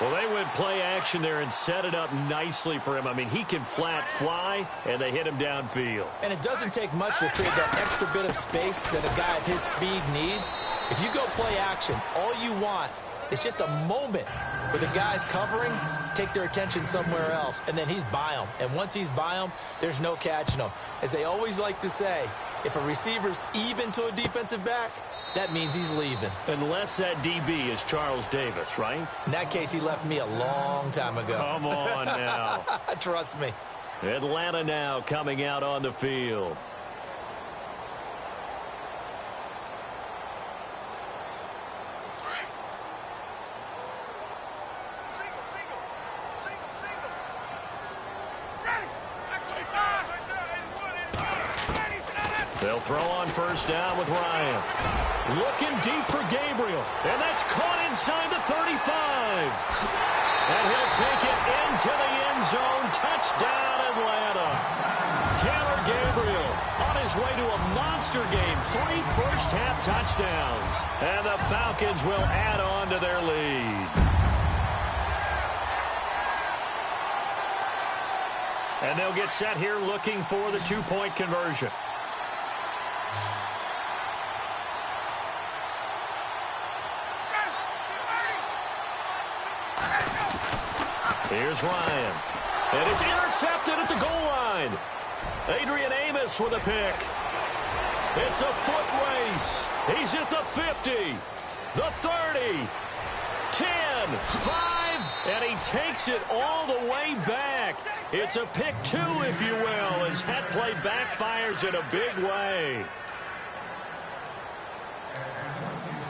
Well, they went play action there and set it up nicely for him. I mean, he can flat fly, and they hit him downfield. And it doesn't take much to create that extra bit of space that a guy of his speed needs. If you go play action, all you want is just a moment where the guy's covering, take their attention somewhere else, and then he's by him. And once he's by him, there's no catching him. As they always like to say, if a receiver's even to a defensive back, that means he's leaving. Unless that DB is Charles Davis, right? In that case, he left me a long time ago. Come on now. Trust me. Atlanta now coming out on the field. They'll throw on 1st down with Ryan. Looking deep for Gabriel. And that's caught inside the 35. And he'll take it into the end zone. Touchdown, Atlanta. Taylor Gabriel on his way to a monster game. 3 first-half touchdowns. And the Falcons will add on to their lead. And they'll get set here looking for the 2-point conversion. Here's Ryan. And it's intercepted at the goal line. Adrian Amos with a pick. It's a foot race. He's at the 50, the 30, 10, 5, And he takes it all the way back. It's a pick two, if you will, as that play backfires in a big way.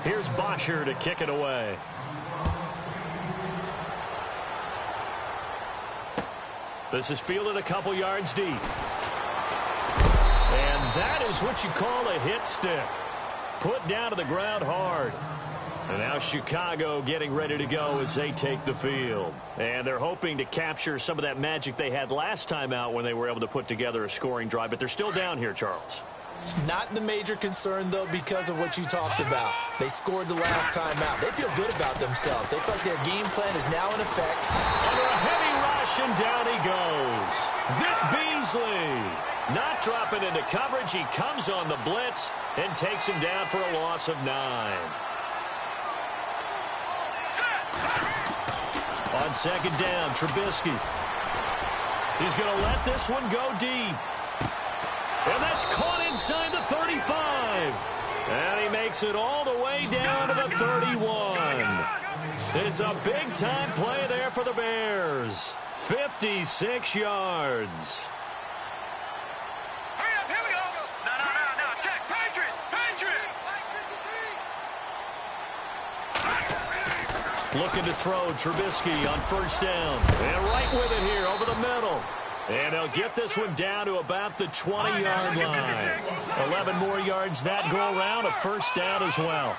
Here's Bosher to kick it away. This is fielded a couple yards deep. And that is what you call a hit stick. Put down to the ground hard. And now Chicago getting ready to go as they take the field. And they're hoping to capture some of that magic they had last time out when they were able to put together a scoring drive. But they're still down here, Charles. Not the major concern, though, because of what you talked about. They scored the last time out. They feel good about themselves. They feel like their game plan is now in effect. Under a heavy rush, and down he goes. Vic Beasley not dropping into coverage. He comes on the blitz and takes him down for a loss of 9. On second down, Trubisky. He's going to let this one go deep. And that's caught inside the 35. And he makes it all the way down to the 31. It's a big-time play there for the Bears. 56 yards. Hurry up, here we go. No. Check. Patriot. Looking to throw Trubisky on first down. And right with it here over the middle. And they'll get this one down to about the 20-yard line. 11 more yards that go around, a first down as well.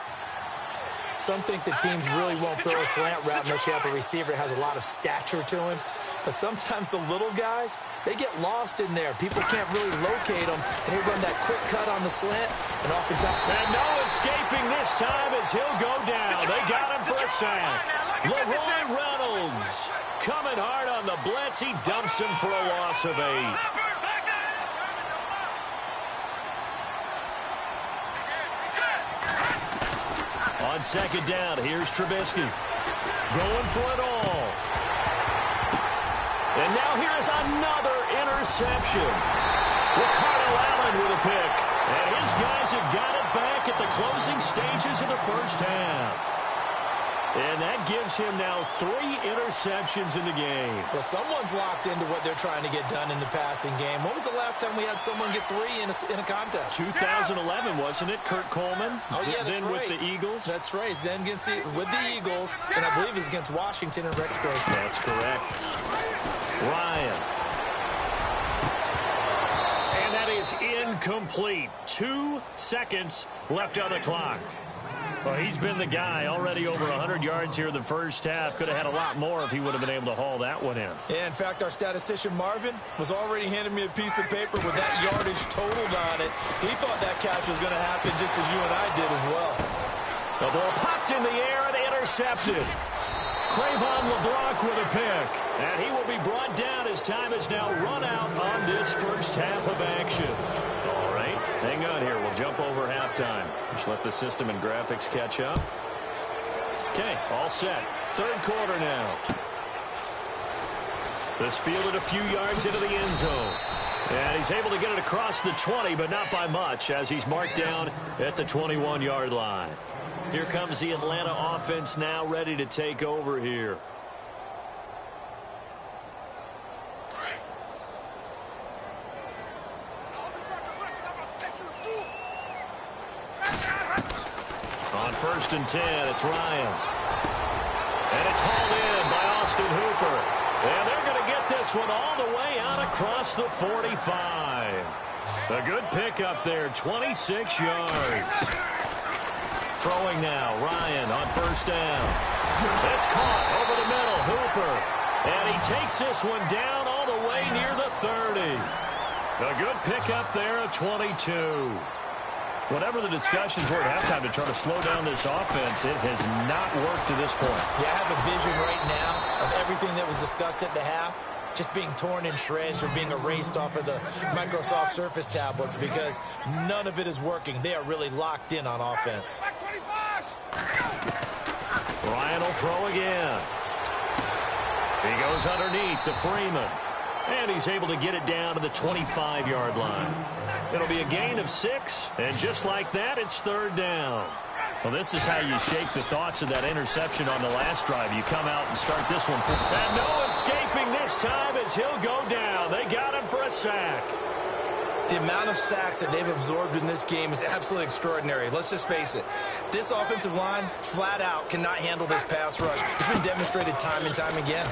Some think the teams really won't throw a slant route unless you have a receiver that has a lot of stature to him. But sometimes the little guys, they get lost in there. People can't really locate them, and they run that quick cut on the slant, and oftentimes... And no escaping this time as he'll go down. They got him for a sack. Leroy Reynolds coming hard on the blitz. He dumps him for a loss of 8. On second down, here's Trubisky. Going for it all. And now here is another interception. Ricardo Allen with a pick. And his guys have got it back at the closing stages of the first half. And that gives him now 3 interceptions in the game. Well, someone's locked into what they're trying to get done in the passing game. When was the last time we had someone get 3 in a contest? 2011, wasn't it? Kurt Coleman? Oh, yeah, that's then right. with the Eagles? That's right. Then with the Eagles, and I believe it's against Washington and Rex Grossman. That's correct. Ryan. And that is incomplete. 2 seconds left on the clock. Well, he's been the guy already over 100 yards here in the first half. Could have had a lot more if he would have been able to haul that one in. Yeah, in fact, our statistician Marvin was already handing me a piece of paper with that yardage totaled on it. He thought that catch was going to happen just as you and I did as well. The ball popped in the air and intercepted. Cravon LeBlanc with a pick. And he will be brought down as time is now run out on this first half of action. All right, hang on here. We'll jump over halftime. Just let the system and graphics catch up. Okay, all set. Third quarter now. This fielded a few yards into the end zone. And he's able to get it across the 20, but not by much, as he's marked down at the 21-yard line. Here comes the Atlanta offense now ready to take over here. On first and 10, it's Ryan. And it's hauled in by Austin Hooper. And they're going to get this one all the way out across the 45. A good pickup there, 26 yards. Throwing now, Ryan on first down. That's caught over the middle, Hooper. And he takes this one down all the way near the 30. A good pickup there at 22. Whatever the discussions were at halftime to try to slow down this offense, it has not worked to this point. Yeah, I have a vision right now of everything that was discussed at the half just being torn in shreds or being erased off of the Microsoft Surface tablets because none of it is working. They are really locked in on offense. Ryan will throw again. He goes underneath to Freeman. And he's able to get it down to the 25-yard line. It'll be a gain of 6, and just like that, it's third down. Well, this is how you shake the thoughts of that interception on the last drive. You come out and start this one. And no escaping this time as he'll go down. They got him for a sack. The amount of sacks that they've absorbed in this game is absolutely extraordinary. Let's just face it. This offensive line, flat out, cannot handle this pass rush. It's been demonstrated time and time again.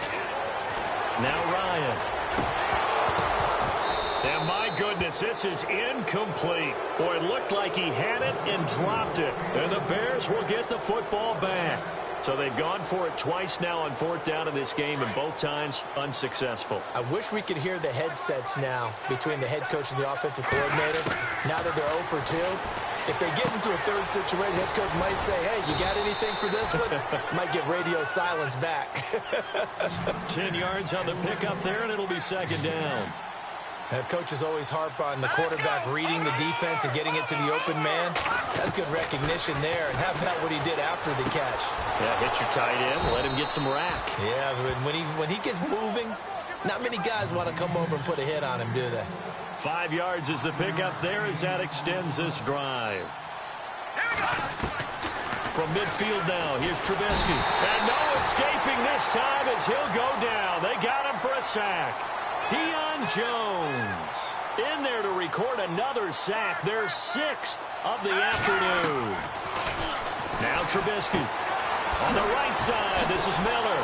Now Ryan. And my goodness, this is incomplete. Boy, it looked like he had it and dropped it. And the Bears will get the football back. So they've gone for it twice now on fourth down in this game, and both times unsuccessful. I wish we could hear the headsets now between the head coach and the offensive coordinator. Now that they're 0 for 2, if they get into a third situation, head coach might say, hey, you got anything for this one? Might get radio silence back. 10 yards on the pickup there, and it'll be second down. Coaches always harp on the quarterback reading the defense and getting it to the open man. That's good recognition there. And how about what he did after the catch? Yeah, hit your tight end, let him get some rack. Yeah, when he gets moving, not many guys want to come over and put a hit on him, do they? 5 yards is the pickup there as that extends this drive. From midfield now, here's Trubisky. And no escaping this time as he'll go down. They got him for a sack. Deion Jones in there to record another sack, their 6th of the afternoon. Now Trubisky on the right side. This is Miller.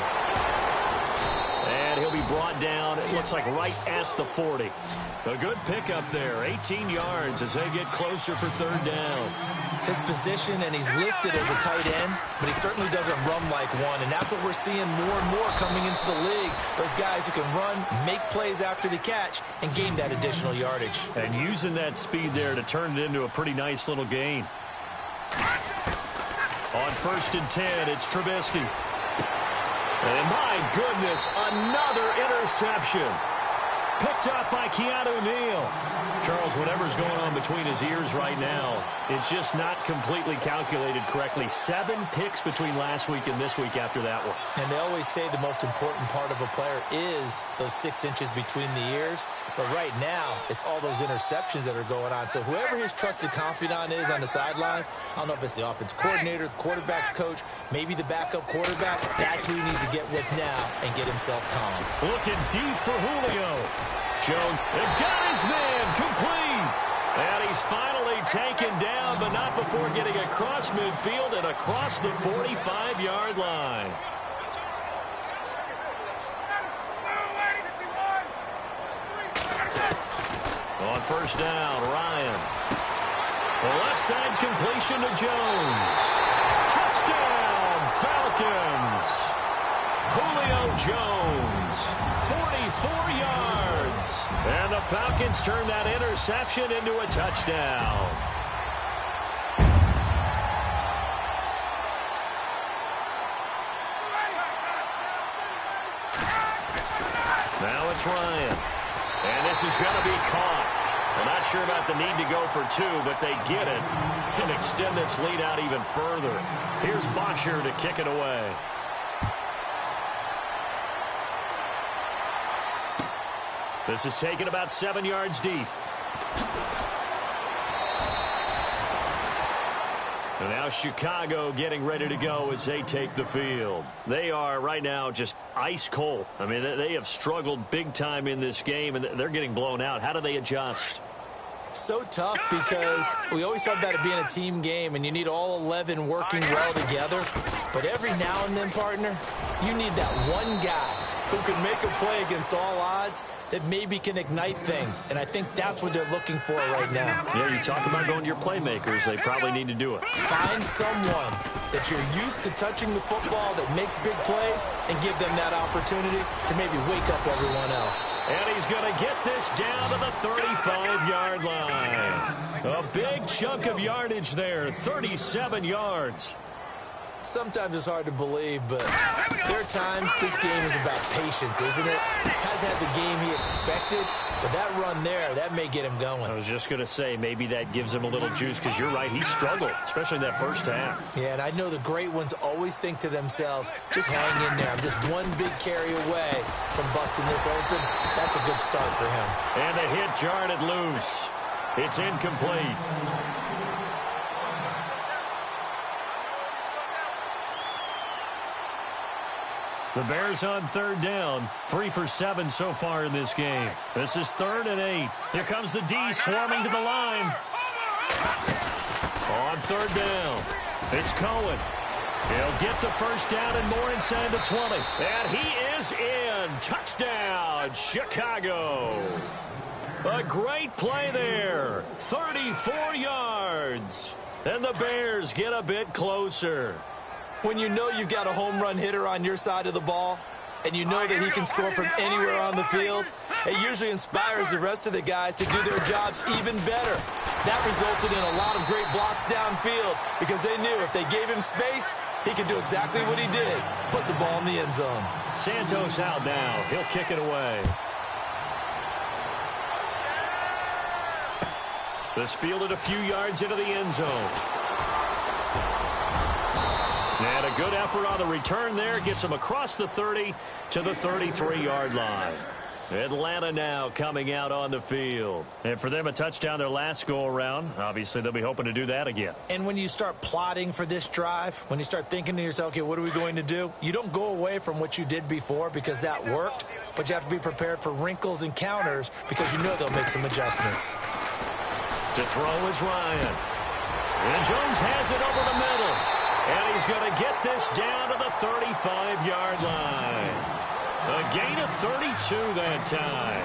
And he'll be brought down, it looks like right at the 40. A good pickup there, 18 yards as they get closer for third down. His position, and he's listed as a tight end, but he certainly doesn't run like one, and that's what we're seeing more and more coming into the league. Those guys who can run, make plays after the catch, and gain that additional yardage. And using that speed there to turn it into a pretty nice little gain. On 1st and 10, it's Trubisky. And my goodness, another interception. Picked up by Keanu Neal. Charles, whatever's going on between his ears right now, it's just not completely calculated correctly. 7 picks between last week and this week after that one. And they always say the most important part of a player is those 6 inches between the ears. But right now, it's all those interceptions that are going on. So whoever his trusted confidant is on the sidelines, I don't know if it's the offensive coordinator, the quarterback's coach, maybe the backup quarterback, that's who he needs to get with now and get himself calm. Looking deep for Julio. Jones, they've got his man complete. And he's finally taken down, but not before getting across midfield and across the 45-yard line. On 1st down, Ryan. The left side completion to Jones. Touchdown, Falcons. Julio Jones, 44 yards. And the Falcons turn that interception into a touchdown. Now it's Ryan. And this is going to be caught. I'm not sure about the need to go for 2, but they get it and extend this lead out even further. Here's Bosher to kick it away. This is taken about 7 yards deep. And now Chicago getting ready to go as they take the field. They are right now just ice cold. I mean, they have struggled big time in this game, and they're getting blown out. How do they adjust? So tough because we always talk about it being a team game, and you need all 11 working well together. But every now and then, partner, you need that one guy who can make a play against all odds that maybe can ignite things. And I think that's what they're looking for right now. Yeah, you talk about going to your playmakers. They probably need to do it. Find someone that you're used to touching the football that makes big plays and give them that opportunity to maybe wake up everyone else. And he's going to get this down to the 35-yard line. A big chunk of yardage there, 37 yards. Sometimes it's hard to believe, but there are times this game is about patience, isn't it? Hasn't had the game he expected, but that run there, that may get him going. I was just going to say, maybe that gives him a little juice, because you're right, he struggled, especially in that first half. Yeah, and I know the great ones always think to themselves, just hang in there. I'm just one big carry away from busting this open. That's a good start for him. And the hit jarred it loose. It's incomplete. The Bears on third down, 3 for 7 so far in this game. This is 3rd and 8. Here comes the D swarming to the line. On third down, it's Cohen. He'll get the first down and more inside the 20. And he is in. Touchdown, Chicago. A great play there. 34 yards. And the Bears get a bit closer. When you know you've got a home run hitter on your side of the ball, and you know that he can score from anywhere on the field, it usually inspires the rest of the guys to do their jobs even better. That resulted in a lot of great blocks downfield because they knew if they gave him space, he could do exactly what he did, put the ball in the end zone. Santos out now. He'll kick it away. This fielded a few yards into the end zone. And a good effort on the return there. Gets him across the 30 to the 33-yard line. Atlanta now coming out on the field. And for them, a touchdown their last go-around. Obviously, they'll be hoping to do that again. And when you start plotting for this drive, when you start thinking to yourself, okay, what are we going to do? You don't go away from what you did before because that worked, but you have to be prepared for wrinkles and counters because you know they'll make some adjustments. To throw is Ryan. And Jones has it over the middle. And he's going to get this down to the 35-yard line. A gain of 32 that time.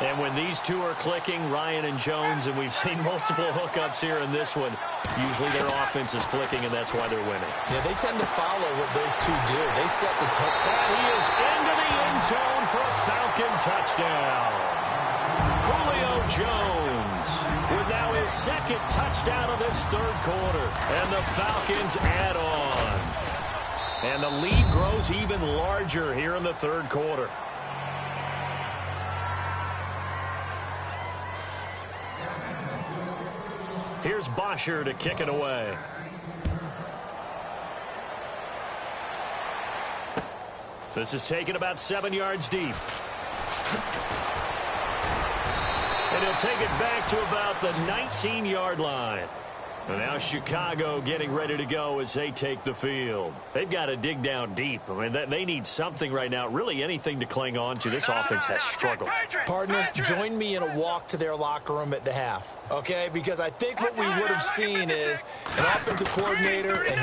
And when these two are clicking, Ryan and Jones, and we've seen multiple hookups here in this one, usually their offense is clicking, and that's why they're winning. Yeah, they tend to follow what those two do. They set the tone. And he is into the end zone for a Falcon touchdown. Julio Jones with now his second touchdown of this third quarter. And the Falcons add on. And the lead grows even larger here in the third quarter. Here's Bosher to kick it away. This is taken about 7 yards deep. And he'll take it back to about the 19-yard line. And now Chicago getting ready to go as they take the field. They've got to dig down deep. I mean, they need something right now, really anything to cling on to. This offense has struggled. Partner, join me in a walk to their locker room at the half, okay? Because I think what we would have seen is an offensive coordinator and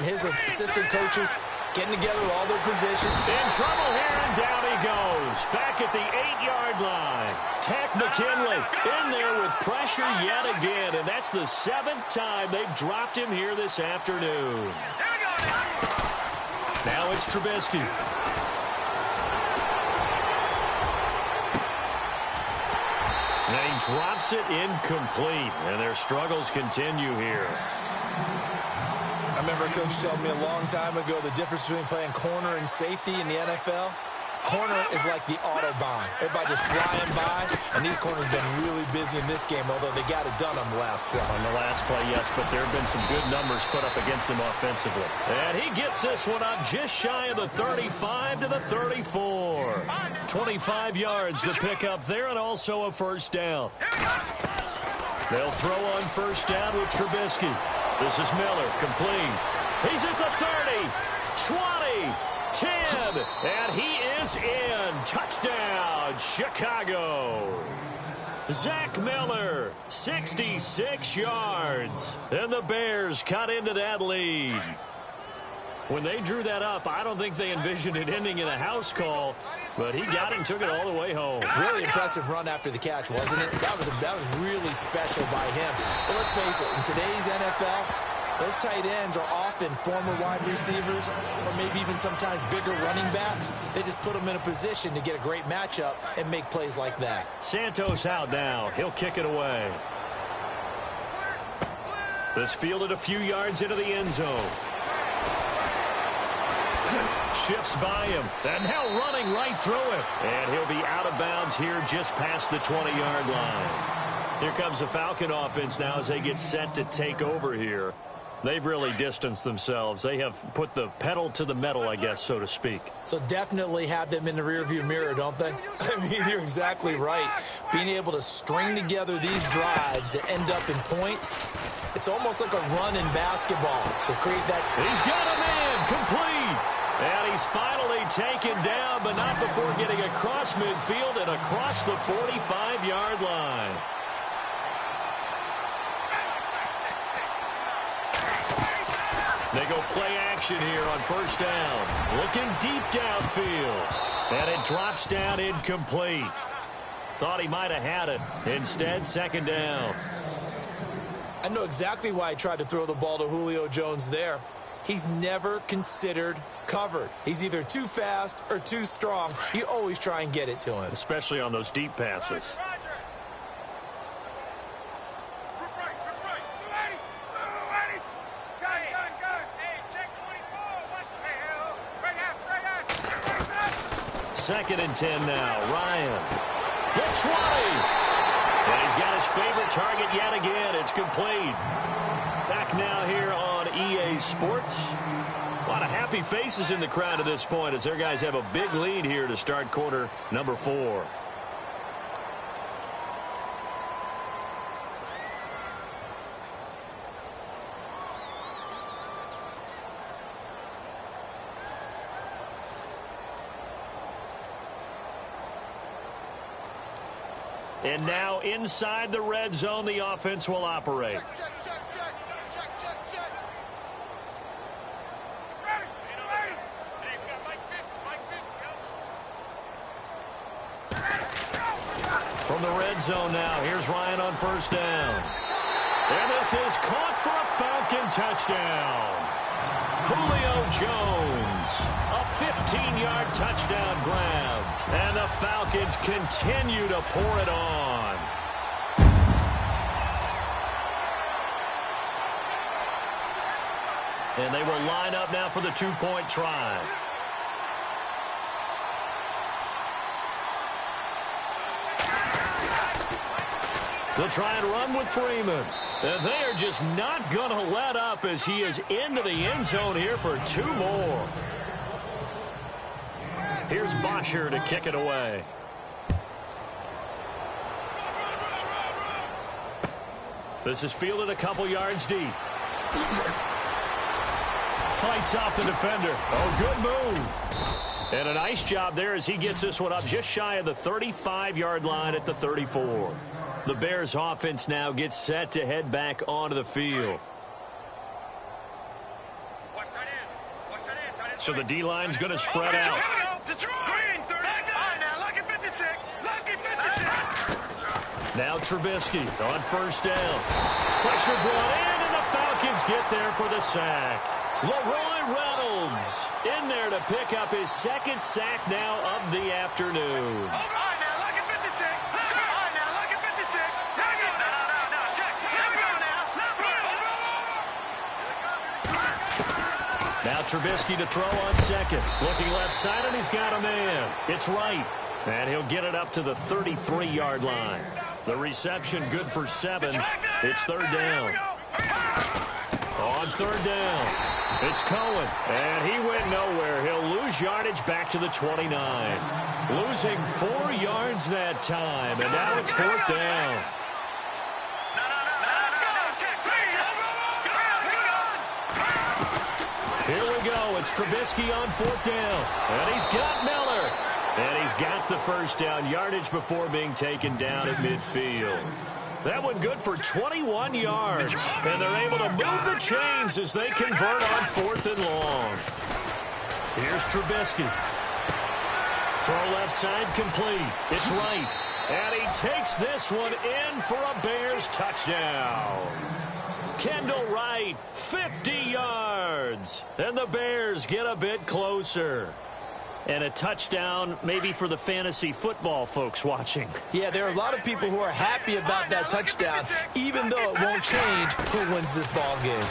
his assistant coaches getting together with all their positions. In trouble here, and down he goes. Back at the 8-yard line. Tech McKinley in there with pressure yet again, and that's the 7th time they've dropped him here this afternoon. Now it's Trubisky. And he drops it incomplete, and their struggles continue here. I remember a coach told me a long time ago the difference between playing corner and safety in the NFL. Corner is like the Autobahn. Everybody just flying by, and these corners have been really busy in this game, although they got it done on the last play. On the last play, yes, but there have been some good numbers put up against him offensively. And he gets this one up just shy of the 35 to the 34. 25 yards to pick up there, and also a first down. They'll throw on first down with Trubisky. This is Miller, complete. He's at the 30, 20, 10, and he is in. Touchdown, Chicago. Zach Miller, 66 yards. And the Bears cut into that lead. When they drew that up, I don't think they envisioned it ending in a house call, but he got it and took it all the way home. Really impressive run after the catch, wasn't it? That was really special by him. But let's face it, in today's NFL, those tight ends are often former wide receivers or maybe even sometimes bigger running backs. They just put them in a position to get a great matchup and make plays like that. Santos out now. He'll kick it away. This fielded a few yards into the end zone. Shifts by him, and now running right through him. And he'll be out of bounds here just past the 20-yard line. Here comes the Falcon offense now as they get set to take over here. They've really distanced themselves. They have put the pedal to the metal, I guess, so to speak. So definitely have them in the rearview mirror, don't they? I mean, you're exactly right. Being able to string together these drives that end up in points, it's almost like a run in basketball to create that. He's got a man complete. And he's finally taken down, but not before getting across midfield and across the 45-yard line. They go play action here on first down. Looking deep downfield. And it drops down incomplete. Thought he might have had it. Instead, second down. I know exactly why he tried to throw the ball to Julio Jones there. He's never considered covered. He's either too fast or too strong. You always try and get it to him. Especially on those deep passes. Second and 10 now. Ryan gets right. And he's got his favorite target yet again. It's complete. Back now here on EA Sports. A lot of happy faces in the crowd at this point as their guys have a big lead here to start quarter number 4. And now inside the red zone, the offense will operate. Check. From the red zone now, here's Ryan on first down. And this is caught for a Falcon touchdown. Julio Jones, a 15-yard touchdown grab. And the Falcons continue to pour it on. And they will line up now for the two-point try. They'll try and run with Freeman. And they are just not going to let up as he is into the end zone here for 2 more. Here's Bosher to kick it away. This is fielded a couple yards deep. Fights off the defender. Oh, good move. And a nice job there as he gets this one up just shy of the 35-yard line at the 34. The Bears offense now gets set to head back onto the field. So the D-line's going to spread out. Now Trubisky on first down. Pressure brought in, and the Falcons get there for the sack. Leroy Reynolds in there to pick up his second sack now of the afternoon. Now Trubisky to throw on second. Looking left side, and he's got a man. It's right. And he'll get it up to the 33-yard line. The reception good for 7. It's third down. On third down, it's Cohen. And he went nowhere. He'll lose yardage back to the 29. Losing 4 yards that time. And now it's fourth down. Here we go. It's Trubisky on fourth down. And he's got Miller. And he's got the first down yardage before being taken down at midfield. That one good for 21 yards. And they're able to move the chains as they convert on fourth and long. Here's Trubisky. Throw left side complete. It's right. And he takes this one in for a Bears touchdown. Kendall Wright, 50 yards. And the Bears get a bit closer. And a touchdown maybe for the fantasy football folks watching. Yeah, there are a lot of people who are happy about that touchdown, even though it won't change who wins this ball game.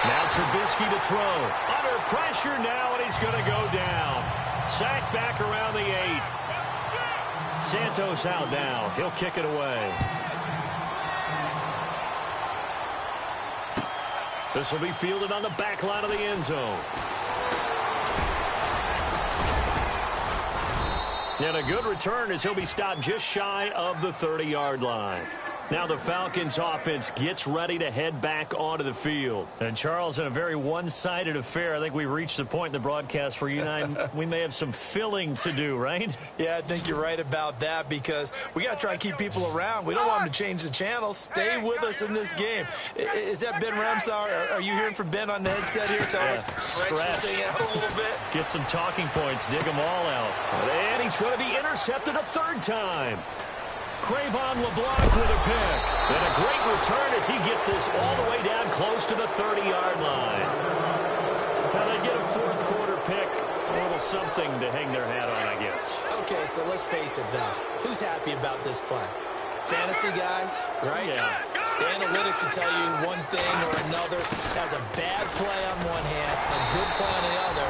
Now Trubisky to throw. Under pressure now, and he's going to go down. Sacked back around the 8. Santos out now. He'll kick it away. This will be fielded on the back line of the end zone. And a good return as he'll be stopped just shy of the 30-yard line. Now the Falcons offense gets ready to head back onto the field. And Charles, in a very one-sided affair, I think we reached the point in the broadcast where you and I, we may have some filling to do, right? Yeah, I think you're right about that because we got to try and keep people around. We don't want them to change the channel. Stay with us in this game. Is that Ben Ramsauer? Are you hearing from Ben on the headset here? Tell us. Stretch this thing out a little bit. Get some talking points. Dig them all out. And he's going to be intercepted a third time. Cravon LeBlanc with a pick. And a great return as he gets this all the way down close to the 30-yard line. Now they get a fourth quarter pick. A little something to hang their hat on, I guess. Okay, so let's face it, though. Who's happy about this play? Fantasy guys, right? Yeah. The analytics will tell you one thing or another. Has a bad play on one hand, a good play on the other.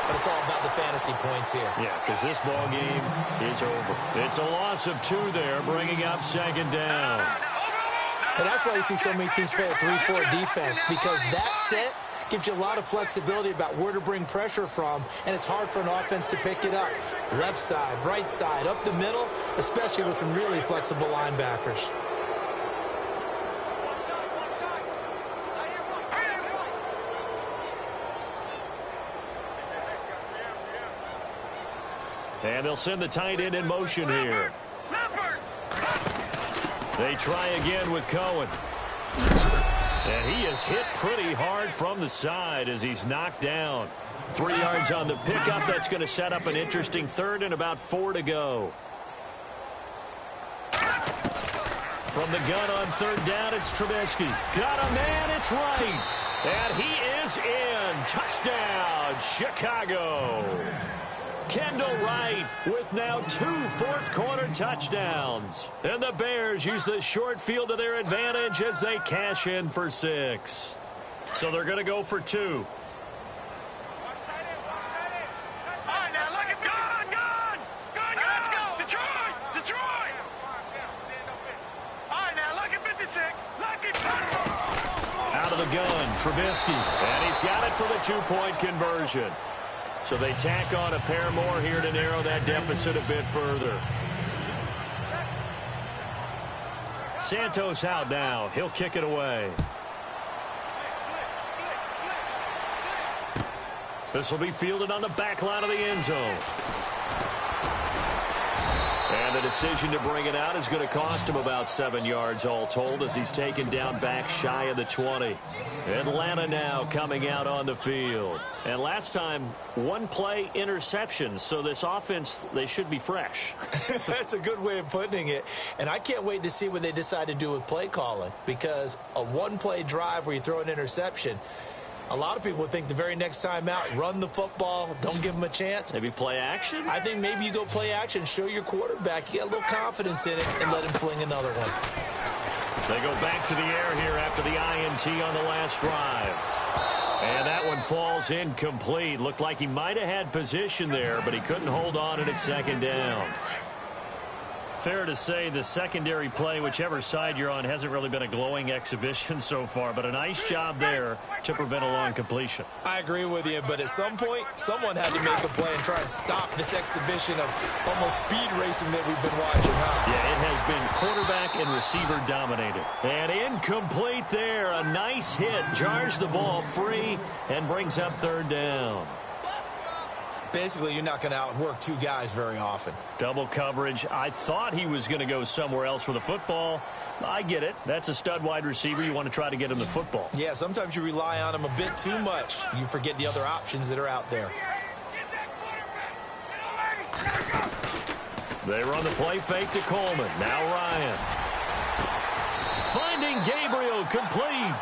But it's all about the fantasy points here. Yeah, because this ball game is over. It's a loss of 2 there, bringing up second down. And that's why you see so many teams play a 3-4 defense, because that set gives you a lot of flexibility about where to bring pressure from, and it's hard for an offense to pick it up. Left side, right side, up the middle, especially with some really flexible linebackers. And they'll send the tight end in motion here. They try again with Cohen. And he is hit pretty hard from the side as he's knocked down. 3 yards on the pickup. That's going to set up an interesting third and about 4 to go. From the gun on third down, it's Trubisky. Got a man, it's right. And he is in. Touchdown, Chicago. Kendall Wright with now 2 fourth-quarter touchdowns. And the Bears use the short field to their advantage as they cash in for 6. So they're going to go for 2. All right, now look at gun, let's go. Detroit. All right, now look at 56. Out of the gun, Trubisky. And he's got it for the 2-point conversion. So they tack on a pair more here to narrow that deficit a bit further. Santos out now. He'll kick it away. This will be fielded on the back line of the end zone. And the decision to bring it out is going to cost him about 7 yards all told as he's taken down back shy of the 20. Atlanta now coming out on the field. And last time, 1 play interception. So this offense, they should be fresh. That's a good way of putting it. And I can't wait to see what they decide to do with play calling. Because a 1-play drive where you throw an interception, a lot of people would think the very next time out, run the football, don't give them a chance. Maybe play action? I think maybe you go play action, show your quarterback, you get a little confidence in it, and let him fling another one. They go back to the air here after the INT on the last drive. And that one falls incomplete. Looked like he might have had position there, but he couldn't hold on at second down. Fair to say the secondary play, whichever side you're on, hasn't really been a glowing exhibition so far, but a nice job there to prevent a long completion. I agree with you, but at some point, someone had to make a play and try and stop this exhibition of almost speed racing that we've been watching, huh? Yeah, it has been quarterback and receiver dominated. And incomplete there. A nice hit. Jars the ball free and brings up third down. Basically, you're not going to outwork 2 guys very often. Double coverage. I thought he was going to go somewhere else with the football. I get it. That's a stud wide receiver. You want to try to get him the football. Yeah, sometimes you rely on him a bit too much. You forget the other options that are out there. They run the play fake to Coleman. Now Ryan. Finding Gabriel complete.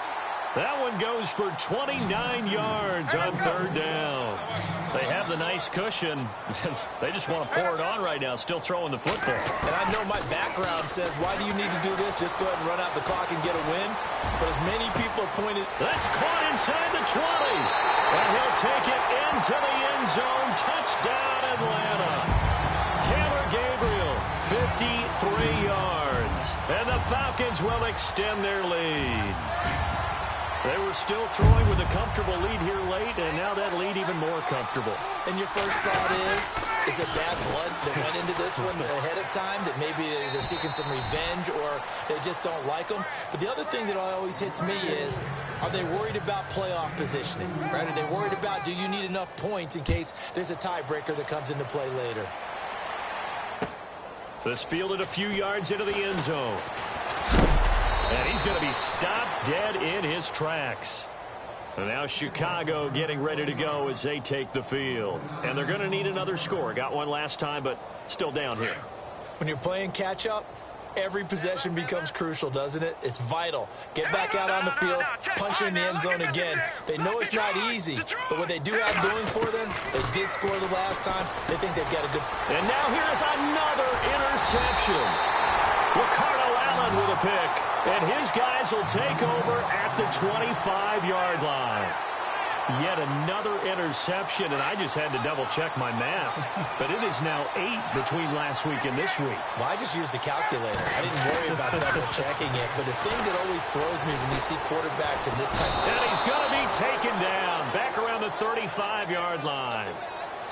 That one goes for 29 yards on third down. They have the nice cushion. They just want to pour it on right now, still throwing the football. And I know my background says, why do you need to do this? Just go ahead and run out the clock and get a win. But as many people have pointed... That's caught inside the 20. And he'll take it into the end zone. Touchdown, Atlanta. Taylor Gabriel, 53 yards. And the Falcons will extend their lead. They were still throwing with a comfortable lead here late, and now that lead even more comfortable. And your first thought is it bad blood that went into this one ahead of time, that maybe they're seeking some revenge or they just don't like them? But the other thing that always hits me is, are they worried about playoff positioning, right? Are they worried about, do you need enough points in case there's a tiebreaker that comes into play later? This fielded a few yards into the end zone. And he's going to be stopped dead in his tracks. And now Chicago getting ready to go as they take the field. And they're going to need another score. Got one last time, but still down here. When you're playing catch-up, every possession becomes crucial, doesn't it? It's vital. Get back out on the field, punch in the end zone again. They know it's not easy, but what they do have going for them, they did score the last time. They think they've got a good... And now here's another interception. Ricardo Allen with a pick. And his guys will take over at the 25-yard line. Yet another interception, and I just had to double-check my math. But it is now 8 between last week and this week. Well, I just used a calculator. I didn't worry about double-checking it. But the thing that always throws me when you see quarterbacks in this type of... And he's going to be taken down back around the 35-yard line.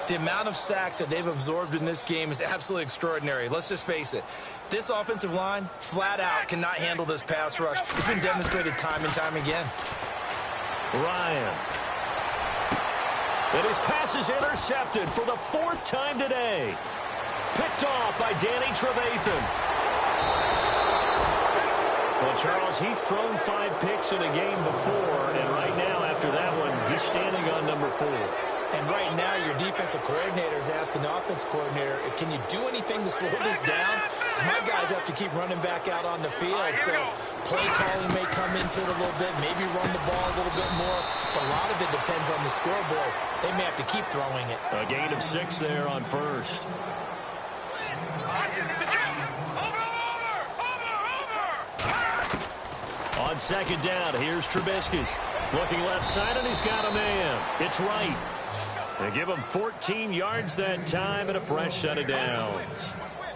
The amount of sacks that they've absorbed in this game is absolutely extraordinary. Let's just face it. This offensive line, flat out, cannot handle this pass rush. It's been demonstrated time and time again. Ryan. And his pass is intercepted for the 4th time today. Picked off by Danny Trevathan. Well, Charles, he's thrown 5 picks in a game before, and right now, after that one, he's standing on number 4. And right now, your defensive coordinator is asking the offense coordinator, can you do anything to slow this down? Because my guys have to keep running back out on the field. So play calling may come into it a little bit, maybe run the ball a little bit more. But a lot of it depends on the scoreboard. They may have to keep throwing it. A gain of 6 there on first. On second down, here's Trubisky. Looking left side, and he's got a man. It's right. They give him 14 yards that time and a fresh set of downs.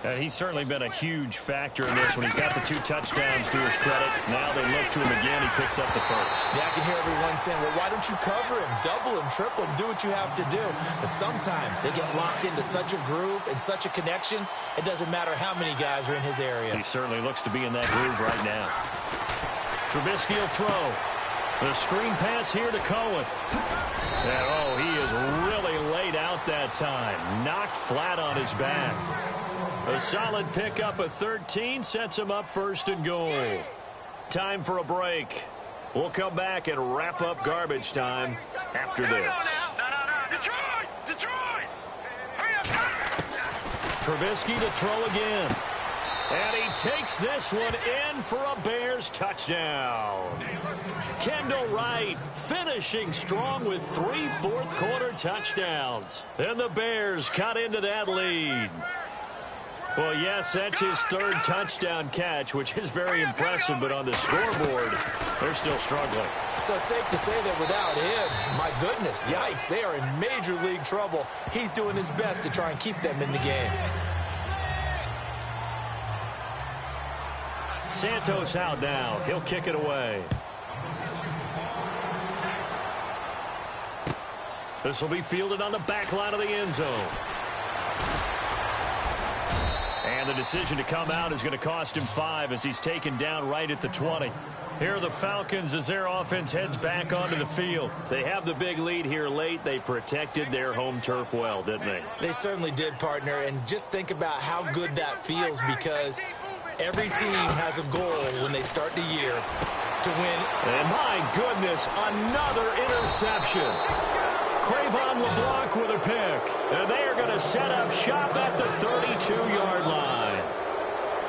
And he's certainly been a huge factor in this when he's got the 2 touchdowns to his credit. Now they look to him again. He picks up the first. Yeah, I can hear everyone saying, well, why don't you cover him, double him, triple him, do what you have to do. But sometimes they get locked into such a groove and such a connection, it doesn't matter how many guys are in his area. He certainly looks to be in that groove right now. Trubisky will throw. The screen pass here to Cohen. And, oh, he is really laid out that time. Knocked flat on his back. A solid pickup of 13 sets him up 1st and goal. Time for a break. We'll come back and wrap up garbage time after this. Detroit! Trubisky to throw again. And he takes this one in for a Bears touchdown. Kendall Wright finishing strong with 3 fourth-quarter touchdowns. And the Bears cut into that lead. Well, yes, that's his 3rd touchdown catch, which is very impressive, but on the scoreboard, they're still struggling. So safe to say that without him, my goodness, yikes, they are in major league trouble. He's doing his best to try and keep them in the game. Santos out now. He'll kick it away. This will be fielded on the back line of the end zone. And the decision to come out is going to cost him 5 as he's taken down right at the 20. Here are the Falcons as their offense heads back onto the field. They have the big lead here late. They protected their home turf well, didn't they? They certainly did, partner. And just think about how good that feels, because every team has a goal when they start the year to win. And my goodness, another interception. Cravon LeBlanc with a pick. And they are going to set up shop at the 32-yard line.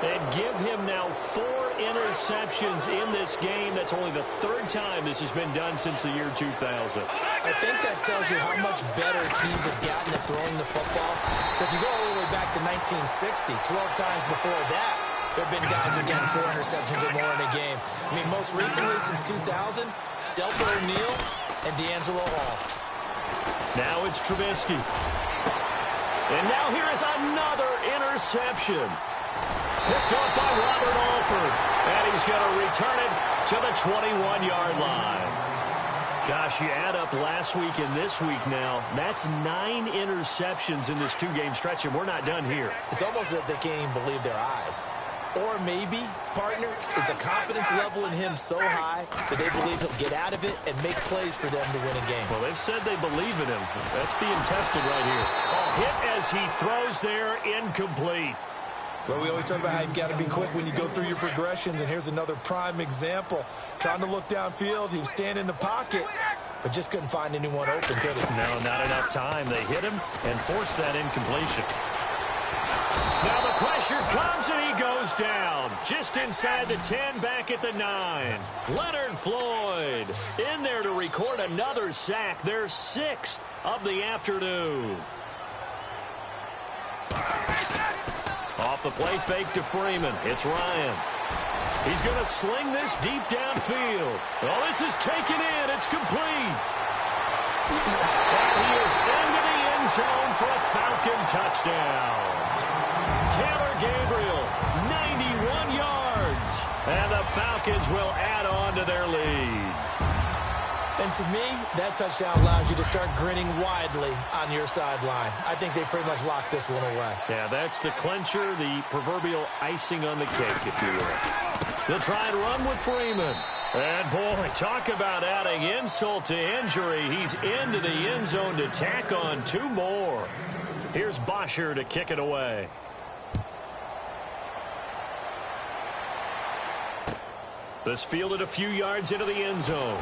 And give him now 4 interceptions in this game. That's only the 3rd time this has been done since the year 2000. I think that tells you how much better teams have gotten at throwing the football. If you go all the way back to 1960, 12 times before that, there have been guys who are getting 4 interceptions or more in a game. I mean, most recently since 2000, Delpo O'Neal and D'Angelo Hall. Now it's Trubisky. And now here is another interception. Picked up by Robert Alford. And he's going to return it to the 21-yard line. Gosh, you add up last week and this week now, that's 9 interceptions in this 2-game stretch, and we're not done here. It's almost as if they can't even believe their eyes. Or maybe, partner, is the confidence level in him so high that they believe he'll get out of it and make plays for them to win a game. Well, they've said they believe in him. That's being tested right here. Oh, hit as he throws there, incomplete. Well, we always talk about how you've got to be quick when you go through your progressions, and here's another prime example. Trying to look downfield, he was standing in the pocket, but just couldn't find anyone open, could he? No, not enough time. They hit him and forced that incompletion. Now the pressure comes, and he goes down. Just inside the 10, back at the 9. Leonard Floyd in there to record another sack, their 6th of the afternoon. Off the play fake to Freeman. It's Ryan. He's going to sling this deep downfield. Oh, this is taken in. It's complete. And he is into the end zone for a Falcon touchdown. Taylor Gabriel, 91 yards. And the Falcons will add on to their lead. And to me, that touchdown allows you to start grinning widely on your sideline. I think they pretty much locked this one away. Yeah, that's the clincher, the proverbial icing on the cake, if you will. They'll try and run with Freeman. And, boy, talk about adding insult to injury. He's into the end zone to tack on 2 more. Here's Bosher to kick it away. This fielded a few yards into the end zone.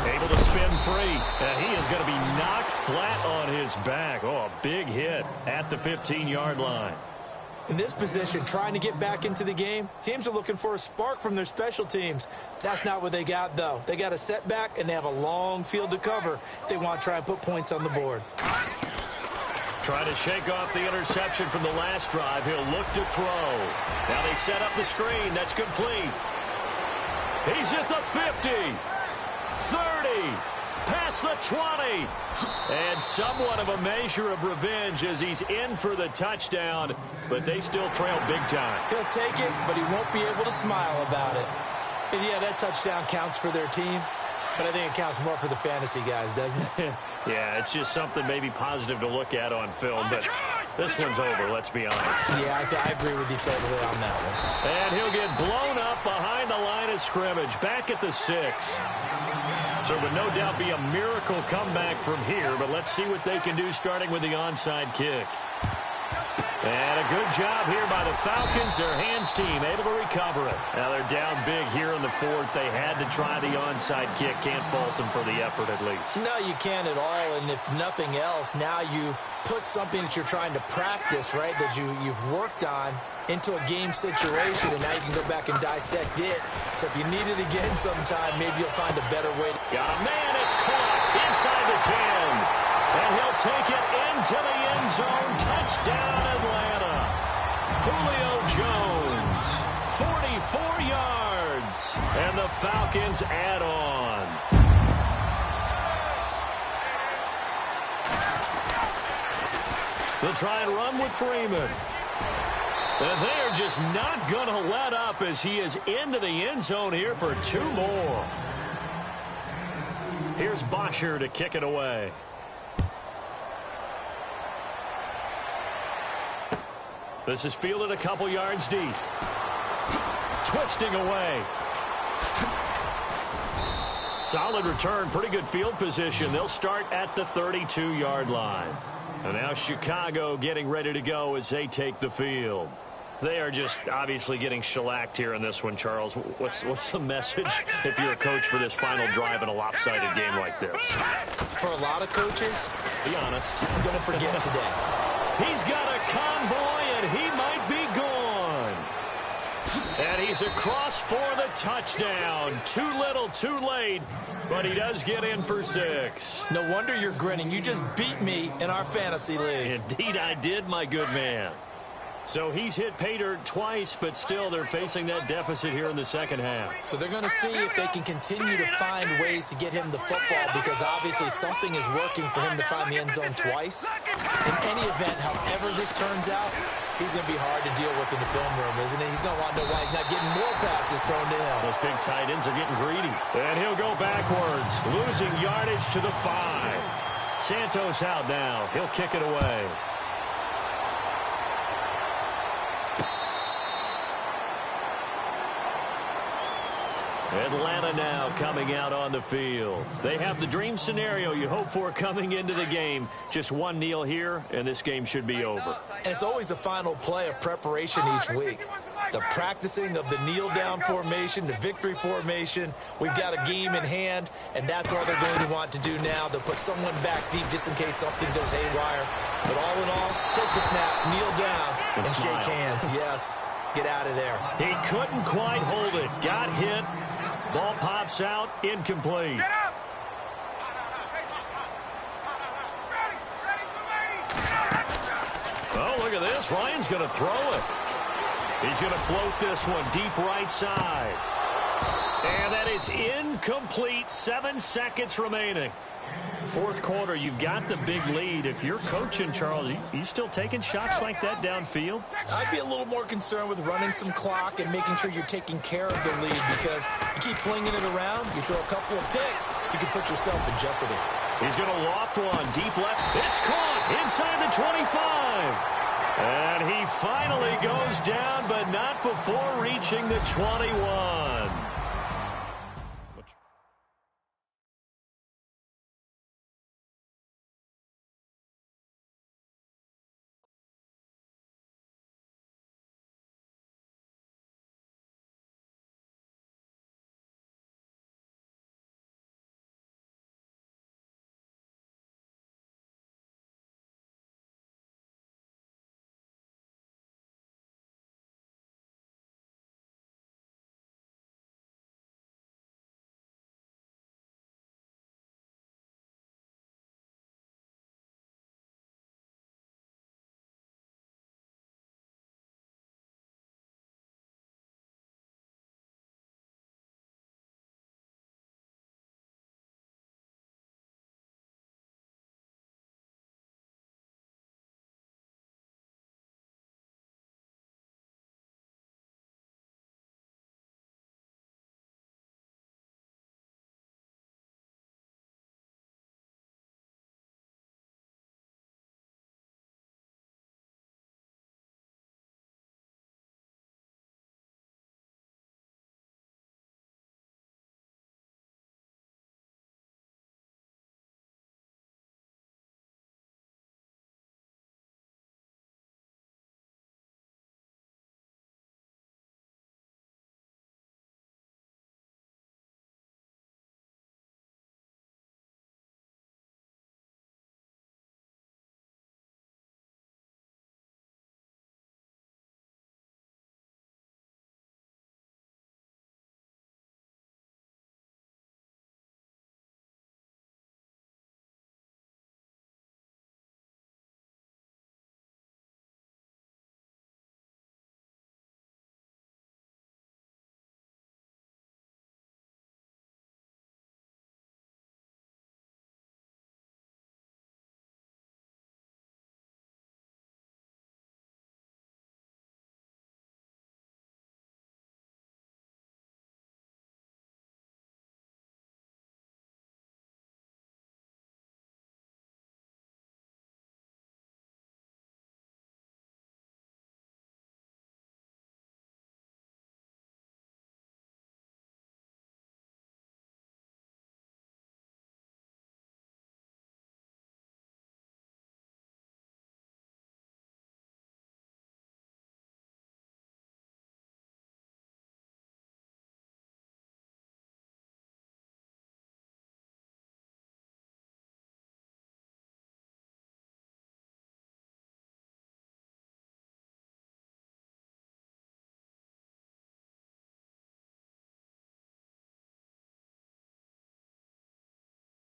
Able to spin free. And he is going to be knocked flat on his back. Oh, a big hit at the 15-yard line. In this position, trying to get back into the game, teams are looking for a spark from their special teams. That's not what they got, though. They got a setback, and they have a long field to cover if they want to try and put points on the board. Trying to shake off the interception from the last drive. He'll look to throw. Now they set up the screen. That's complete. He's at the 50, 30, past the 20, and somewhat of a measure of revenge as he's in for the touchdown, but they still trail big time. He'll take it, but he won't be able to smile about it. And yeah, that touchdown counts for their team, but I think it counts more for the fantasy guys, doesn't it? Yeah, it's just something maybe positive to look at on film, but this one's over, let's be honest. Yeah, I agree with you totally on that one. And he'll get blown up behind the line of scrimmage, back at the 6. So it would no doubt be a miracle comeback from here, but let's see what they can do starting with the onside kick. And a good job here by the Falcons. Their hands team able to recover it. Now they're down big here in the 4th. They had to try the onside kick. Can't fault them for the effort at least. No, you can't at all. And if nothing else, now you've put something that you're trying to practice, right, that you've worked on into a game situation, and now you can go back and dissect it. So if you need it again sometime, maybe you'll find a better way. Got a man. It's caught inside the 10. And he'll take it into the end zone. Touchdown, Atlanta. Julio Jones, 44 yards. And the Falcons add on. They'll try and run with Freeman. And they are just not going to let up as he is into the end zone here for 2 more. Here's Bosher to kick it away. This is fielded a couple yards deep. Twisting away. Solid return, pretty good field position. They'll start at the 32-yard line. And now Chicago getting ready to go as they take the field. They are just obviously getting shellacked here in this one, Charles. What's the message if you're a coach for this final drive in a lopsided game like this? For a lot of coaches, be honest. Don't forget today. He's got a convoy, and he might be gone. And he's across for the touchdown. Too little, too late, but he does get in for 6. No wonder you're grinning. You just beat me in our fantasy league. Indeed I did, my good man. So he's hit pay dirt twice, but still they're facing that deficit here in the second half. So they're going to see if they can continue to find ways to get him the football, because obviously something is working for him to find the end zone twice. In any event, however this turns out, He's going to be hard to deal with in the film room, isn't he? He's going to want to know why he's not getting more passes thrown to him. Those big tight ends are getting greedy. And he'll go backwards, losing yardage to the 5. Santos out now. He'll kick it away. Atlanta now coming out on the field. They have the dream scenario you hope for coming into the game. Just one kneel here, and this game should be over. And it's always the final play of preparation each week. The practicing of the kneel-down formation, the victory formation. We've got a game in hand, and that's all they're going to want to do now. They'll put someone back deep just in case something goes haywire. But all in all, take the snap, kneel down, and shake hands. Yes, get out of there. He couldn't quite hold it. Got hit. Ball pops out, incomplete. Oh, look at this. Ryan's going to throw it. He's going to float this one deep right side. And that is incomplete. 7 seconds remaining. Fourth quarter, you've got the big lead. If you're coaching, Charles, you still taking shots like that downfield? I'd be a little more concerned with running some clock and making sure you're taking care of the lead, because you keep flinging it around, you throw a couple of picks, you can put yourself in jeopardy. He's going to loft one deep left. It's caught inside the 25. And he finally goes down, but not before reaching the 21.